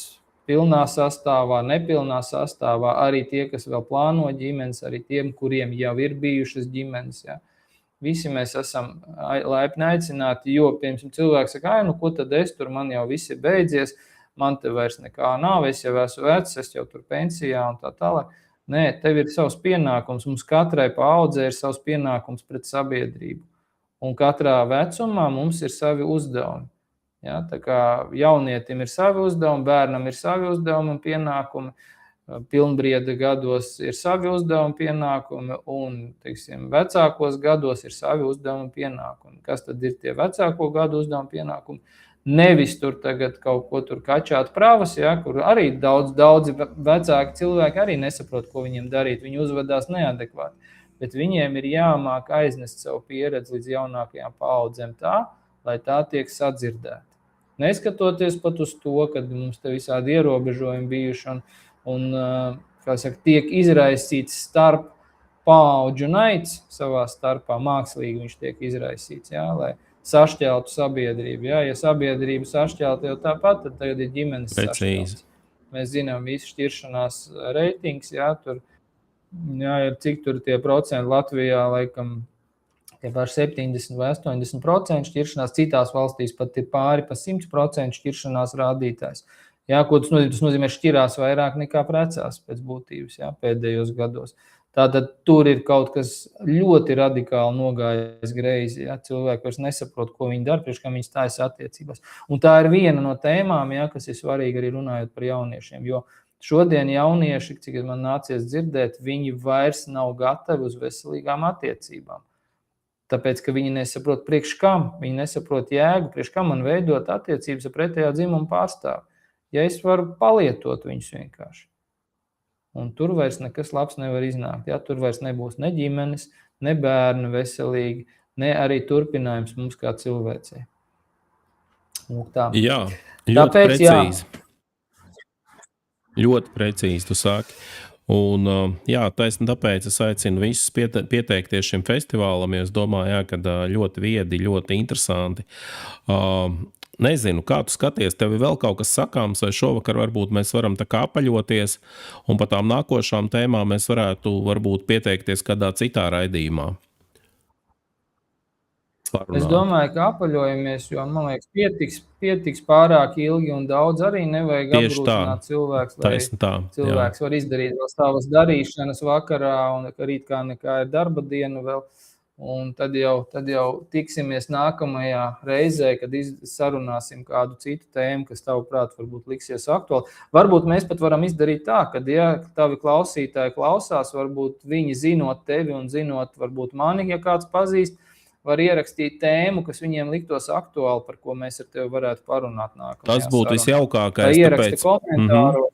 pilnā sastāvā, nepilnā sastāvā, arī tie, kas vēl plāno ģimenes, arī tiem, kuriem jau ir bijušas ģimenes. Ja. Visi mēs esam laipni aicināti, jo, piemēram, cilvēks saka, ko tad es tur, man jau viss ir beidzies, man te vairs nekā nav, es jau esmu vecs, es jau tur pensijā un tā tālāk. Nē, tev ir savs pienākums, mums katrai paaudzē ir savs pienākums pret sabiedrību. Un katrā vecumā mums ir savi uzdevumi. Ja, tā kā jaunietim ir savi uzdevumi, bērnam ir savi uzdevumi un pienākumi, pilnbrieda gados ir savi uzdevumi pienākumi un, teiksim, vecākos gados ir savi uzdevumi pienākumi. Kas tad ir tie vecāko gadu uzdevumi pienākumi? Nevis tur tagad kaut ko tur kačāt pravas, ja, kur arī daudzi vecāki cilvēki arī nesaprot, ko viņiem darīt. Viņi uzvedās neadekvāti. Bet viņiem ir jāmāk aiznest savu pieredzi līdz jaunākajām paaudzēm tā, lai tā tiek sadzirdēta. Neskatoties pat uz to, kad mums te visādi ierobežojumi bijuši un kā saka, tiek izraisīts starp paauģu naids savā starpā, mākslīgi viņš tiek izraisīts, jā, lai sašķeltu sabiedrību. Jā. Ja sabiedrība sašķelta jau tāpat, tad tagad ir ģimenes sašķelts. Mēs zinām visu šķiršanās reitings, jā, tur ir cik tur tie procenti Latvijā, laikam, tie paši 70 vai 80% šķiršanās, citās valstīs pat ir pāri pa 100% šķiršanās rādītājs. Jā, ko tas nozīmē? Tas nozīmē šķirās vairāk nekā precās pēc būtības, jā, pēdējos gados. Tātad tur ir kaut kas ļoti radikāli nogājis greizi, jā, cilvēki vairs nesaprot, ko viņi dara, priekš kā viņi stājas attiecībās. Un tā ir viena no tēmām, jā, kas ir svarīga arī runājot par jauniešiem, jo šodien jaunieši, cik man nācies dzirdēt, viņi vairs nav gatavi uz veselīgām attiecībām. Tāpēc, ka viņi nesaprot priekš kam, viņi nesaprot jēgu, priekš kam man veidot attiecības ar pretējā dzimuma pārstāvi. Ja es varu palietot viņus vienkārši. Un tur vairs nekas labs nevar iznākt. Ja? Tur vairs nebūs ne ģimenes, ne bērni veselīgi, ne arī turpinājums mums kā cilvēcei. Jā, ļoti precīzi. Ļoti precīzi tu saki. Un, jā, taisni tāpēc es aicinu visus pieteikties šim festivālam, jo es domāju, ka ļoti viedi, ļoti interesanti. Nezinu, kā tu skaties, tev ir vēl kaut kas sakāms, vai šovakar varbūt mēs varam tā kā apaļoties, un par tām nākošām tēmām mēs varētu varbūt pieteikties kādā citā raidījumā. Parunāt. Es domāju, ka apaļojamies, jo, man liekas, pietiks pārāk ilgi un daudz arī nevajag apgrūtināt cilvēks, lai cilvēks var izdarīt vēl savas darīšanas vakarā un rīt kā nekā ir darba diena vēl. Un tad jau tiksimies nākamajā reizē, kad sarunāsim kādu citu tēmu, kas tavuprāt varbūt liksies aktuāli. Varbūt mēs pat varam izdarīt tā, ka ja tavi klausītāji klausās, varbūt viņi zinot tevi un zinot varbūt mani, ja kāds pazīst, var ierakstīt tēmu, kas viņiem liktos aktuāli, par ko mēs ar tevi varētu parunāt nākamajā sarunā. Tas būtu visjaukākais. Ieraksti komentāros.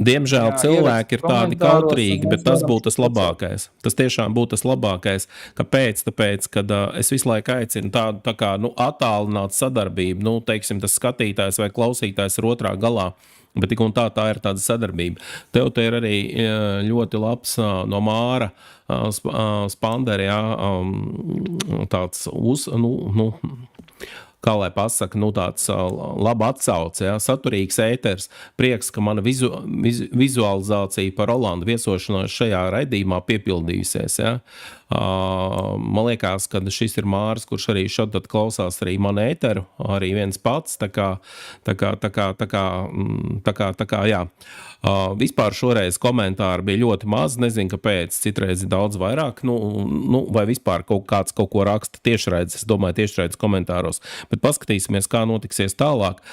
Diemžēl cilvēki ir tādi kautrīgi, bet tas būtu tas labākais. Tas tiešām būtu tas labākais. Kāpēc? Tāpēc, kad es visu laiku aicinu tādu tā kā attālinātu sadarbību, teiksim, tas skatītājs vai klausītājs ir otrā galā, bet tik un tā ir tāda sadarbība. Tev te ir arī ļoti labs no Māra Spanderi, tāds kā lai pasaka, tāds laba atsauce, saturīgs ēters, prieks, ka mana vizualizācija par Rolandu viesošanos šajā raidījumā piepildījusies. Ja? Man liekas, ka šis ir Māris, kurš arī šodien klausās arī manu ēteru, arī viens pats, tā kā, jā. Vispār šoreiz komentāri bija ļoti maz, nezinu, kāpēc, citreiz ir daudz vairāk, vai vispār kāds kaut ko raksta tiešraides, es domāju tiešraides komentāros, bet paskatīsimies, kā notiksies tālāk.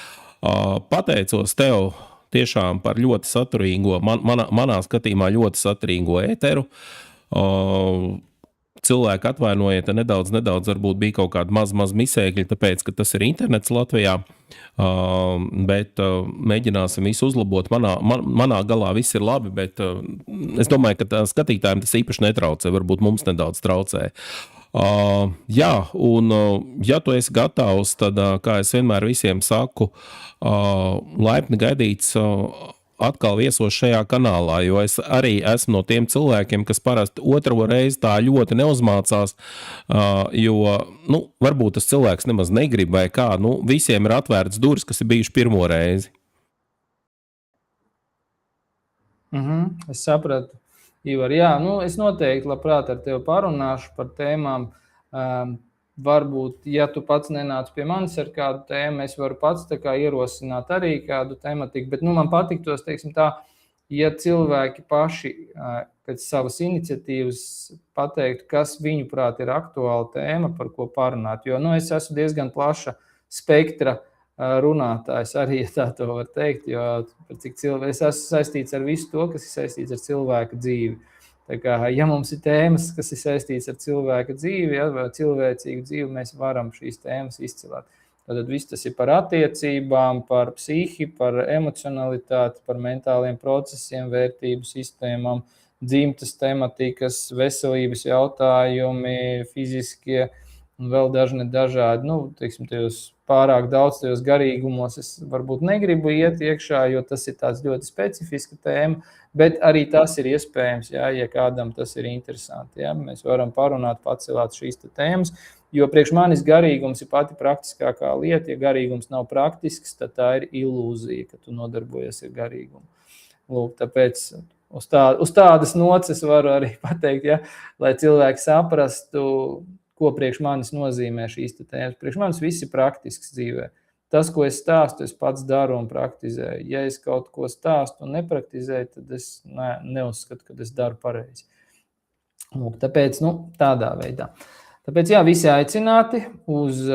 Pateicos tev tiešām par ļoti saturīgo, manā skatījumā ļoti saturīgo ēteru. cilvēki atvainojiet, nedaudz varbūt bija kaut kāda maz misēkļi, tāpēc, ka tas ir internets Latvijā, bet mēģināsim visu uzlabot. Manā galā viss ir labi, bet es domāju, ka skatītājiem tas īpaši netraucē, varbūt mums nedaudz traucē. Jā, un ja tu esi gatavs, tad, kā es vienmēr visiem saku, laipni gaidīts atkal viesos šajā kanālā, jo es arī esmu no tiem cilvēkiem, kas parasti otro reizi tā ļoti neuzmācās, jo, varbūt tas cilvēks nemaz negrib vai kā, visiem ir atvērts durvis, kas ir bijuši pirmo reizi. Es sapratu, Ivar. Jā, es noteikti labprāt ar tevi parunāšu par tēmām. Varbūt, ja tu pats nenāc pie manis ar kādu tēmu, es varu pats ierosināt arī kādu tematiku, bet man patiktos, teiksim tā, ja cilvēki paši pēc savas iniciatīvas pateiktu, kas viņuprāt ir aktuāla tēma, par ko parunāt, jo es esmu diezgan plaša spektra runātājs arī, ja tā to var teikt, jo es esmu saistīts ar visu to, kas ir saistīts ar cilvēka dzīvi. Tā kā, ja mums ir tēmas, kas ir saistīts ar cilvēka dzīvi, vai cilvēcīgu dzīvi, mēs varam šīs tēmas izcelt. Tad viss tas ir par attiecībām, par psihi, par emocionalitāti, par mentāliem procesiem, vērtību sistēmām, dzimtas tematikas, veselības jautājumi, fiziskie un vēl dažādi. Teiksim, pārāk daudz tajos garīgumos es varbūt negribu iet iekšā, jo tas ir tāds ļoti specifiska tēma, bet arī tas ir iespējams, ja kādam tas ir interesanti. Ja? Mēs varam parunāt, pacelāt šīs tēmas, jo priekš manis garīgums ir pati praktiskākā lieta. Ja garīgums nav praktisks, tad tā ir ilūzija, ka tu nodarbojies ar garīgumu. Lūk, tāpēc uz tādas noces varu arī pateikt, ja? Lai cilvēki saprastu, ko priekš manis nozīmē šīs tēmas. Priekš manis viss ir praktisks dzīvē. Tas, ko es stāstu, es pats daru un praktizēju. Ja es kaut ko stāstu un nepraktizēju, tad es neuzskatu, ka es daru pareizi. Tāpēc, tādā veidā. Tāpēc, jā, visi aicināti uz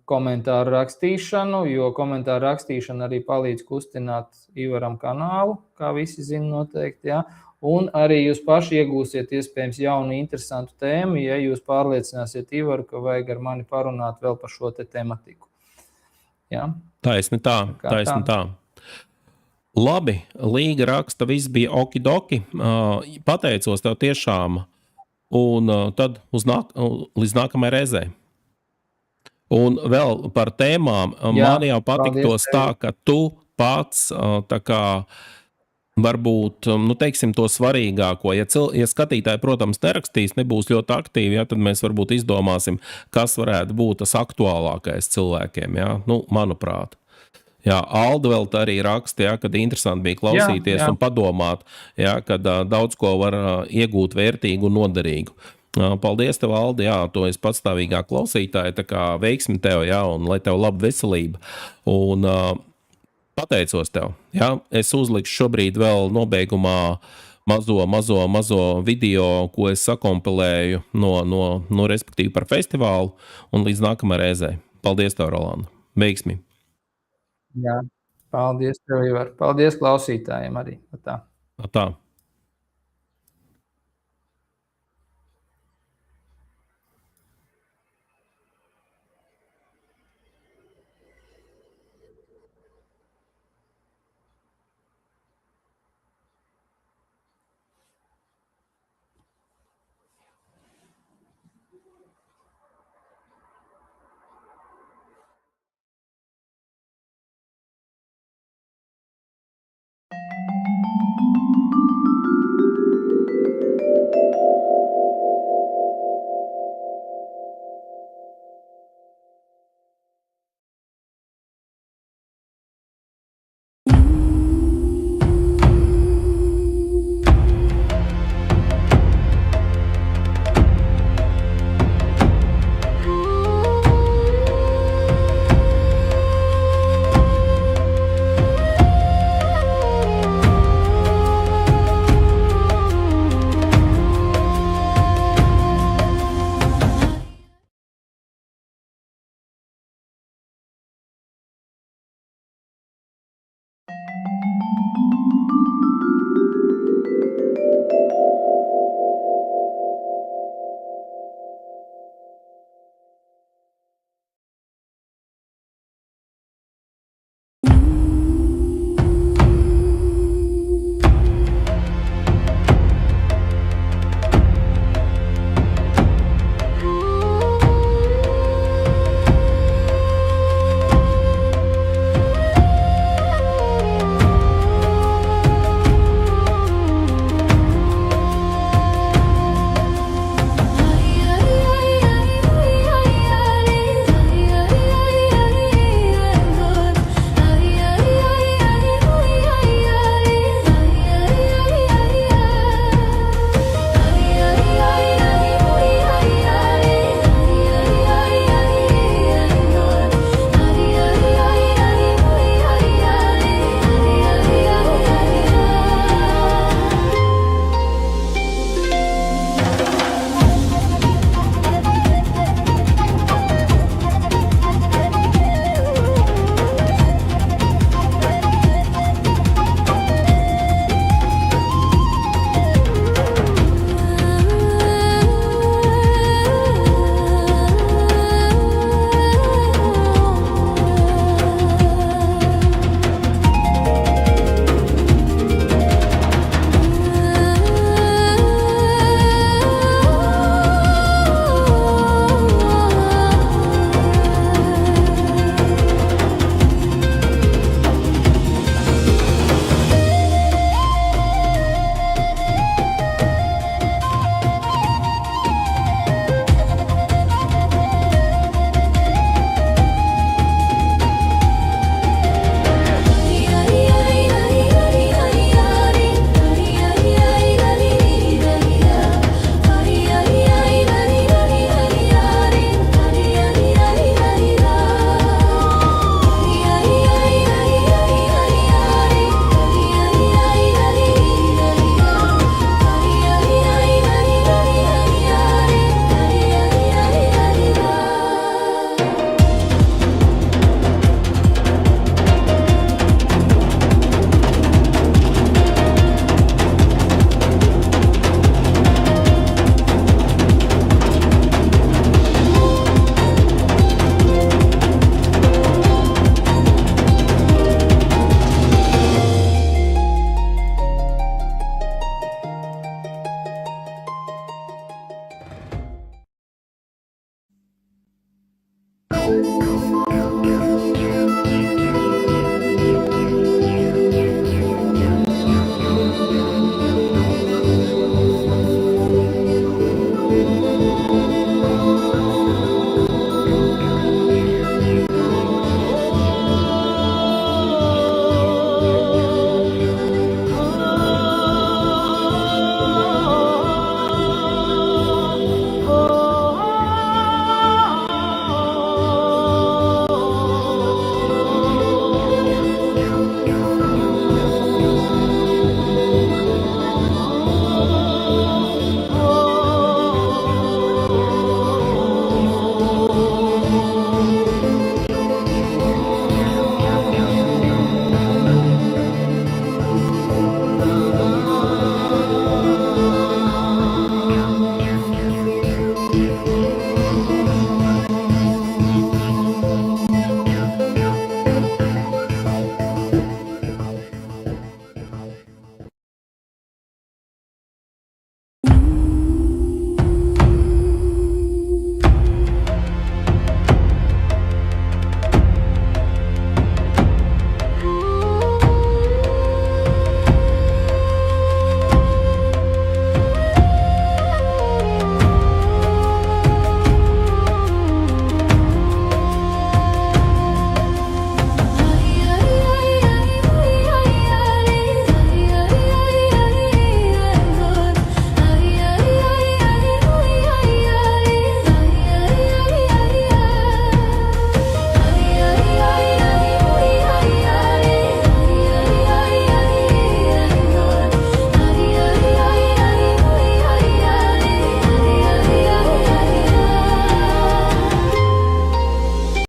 komentāru rakstīšanu, jo komentāru rakstīšana arī palīdz kustināt Ivaram kanālu, kā visi zina noteikti, jā. Un arī jūs paši iegūsiet iespējams jaunu, interesantu tēmu, ja jūs pārliecināsiet Ivaru, ka vajag ar mani parunāt vēl par šo tematiku. Ja? Taisni tā. Labi, Līga raksta, viss bija okidoki. Pateicos tev tiešām, un tad līdz nākamajai reizei. Un vēl par tēmām. Man jau patiktos tā, ka tu pats tā kā varbūt, teiksim, to svarīgāko. Ja skatītāji, protams, nerakstīs, nebūs ļoti aktīvi, ja, tad mēs varbūt izdomāsim, kas varētu būt tas aktuālākais cilvēkiem, ja, manuprāt. Jā, Alda vēl tā arī raksta, ja, kad interesanti bija klausīties un padomāt, ja, kad daudz ko var iegūt vērtīgu un noderīgu. Paldies tev, Alda, jā, tu esi patstāvīgā klausītāja, tā kā veiksmi tev, jā, un lai tev laba veselība. Un pateicos tev. Ja? Es uzlikšu šobrīd vēl nobeigumā mazo video, ko es sakompilēju no respektīvi par festivālu, un līdz nākamajai reizei. Paldies tev, Rolanda. Veiksmi. Jā, paldies tev, Ivar. Paldies klausītājiem arī. Tā.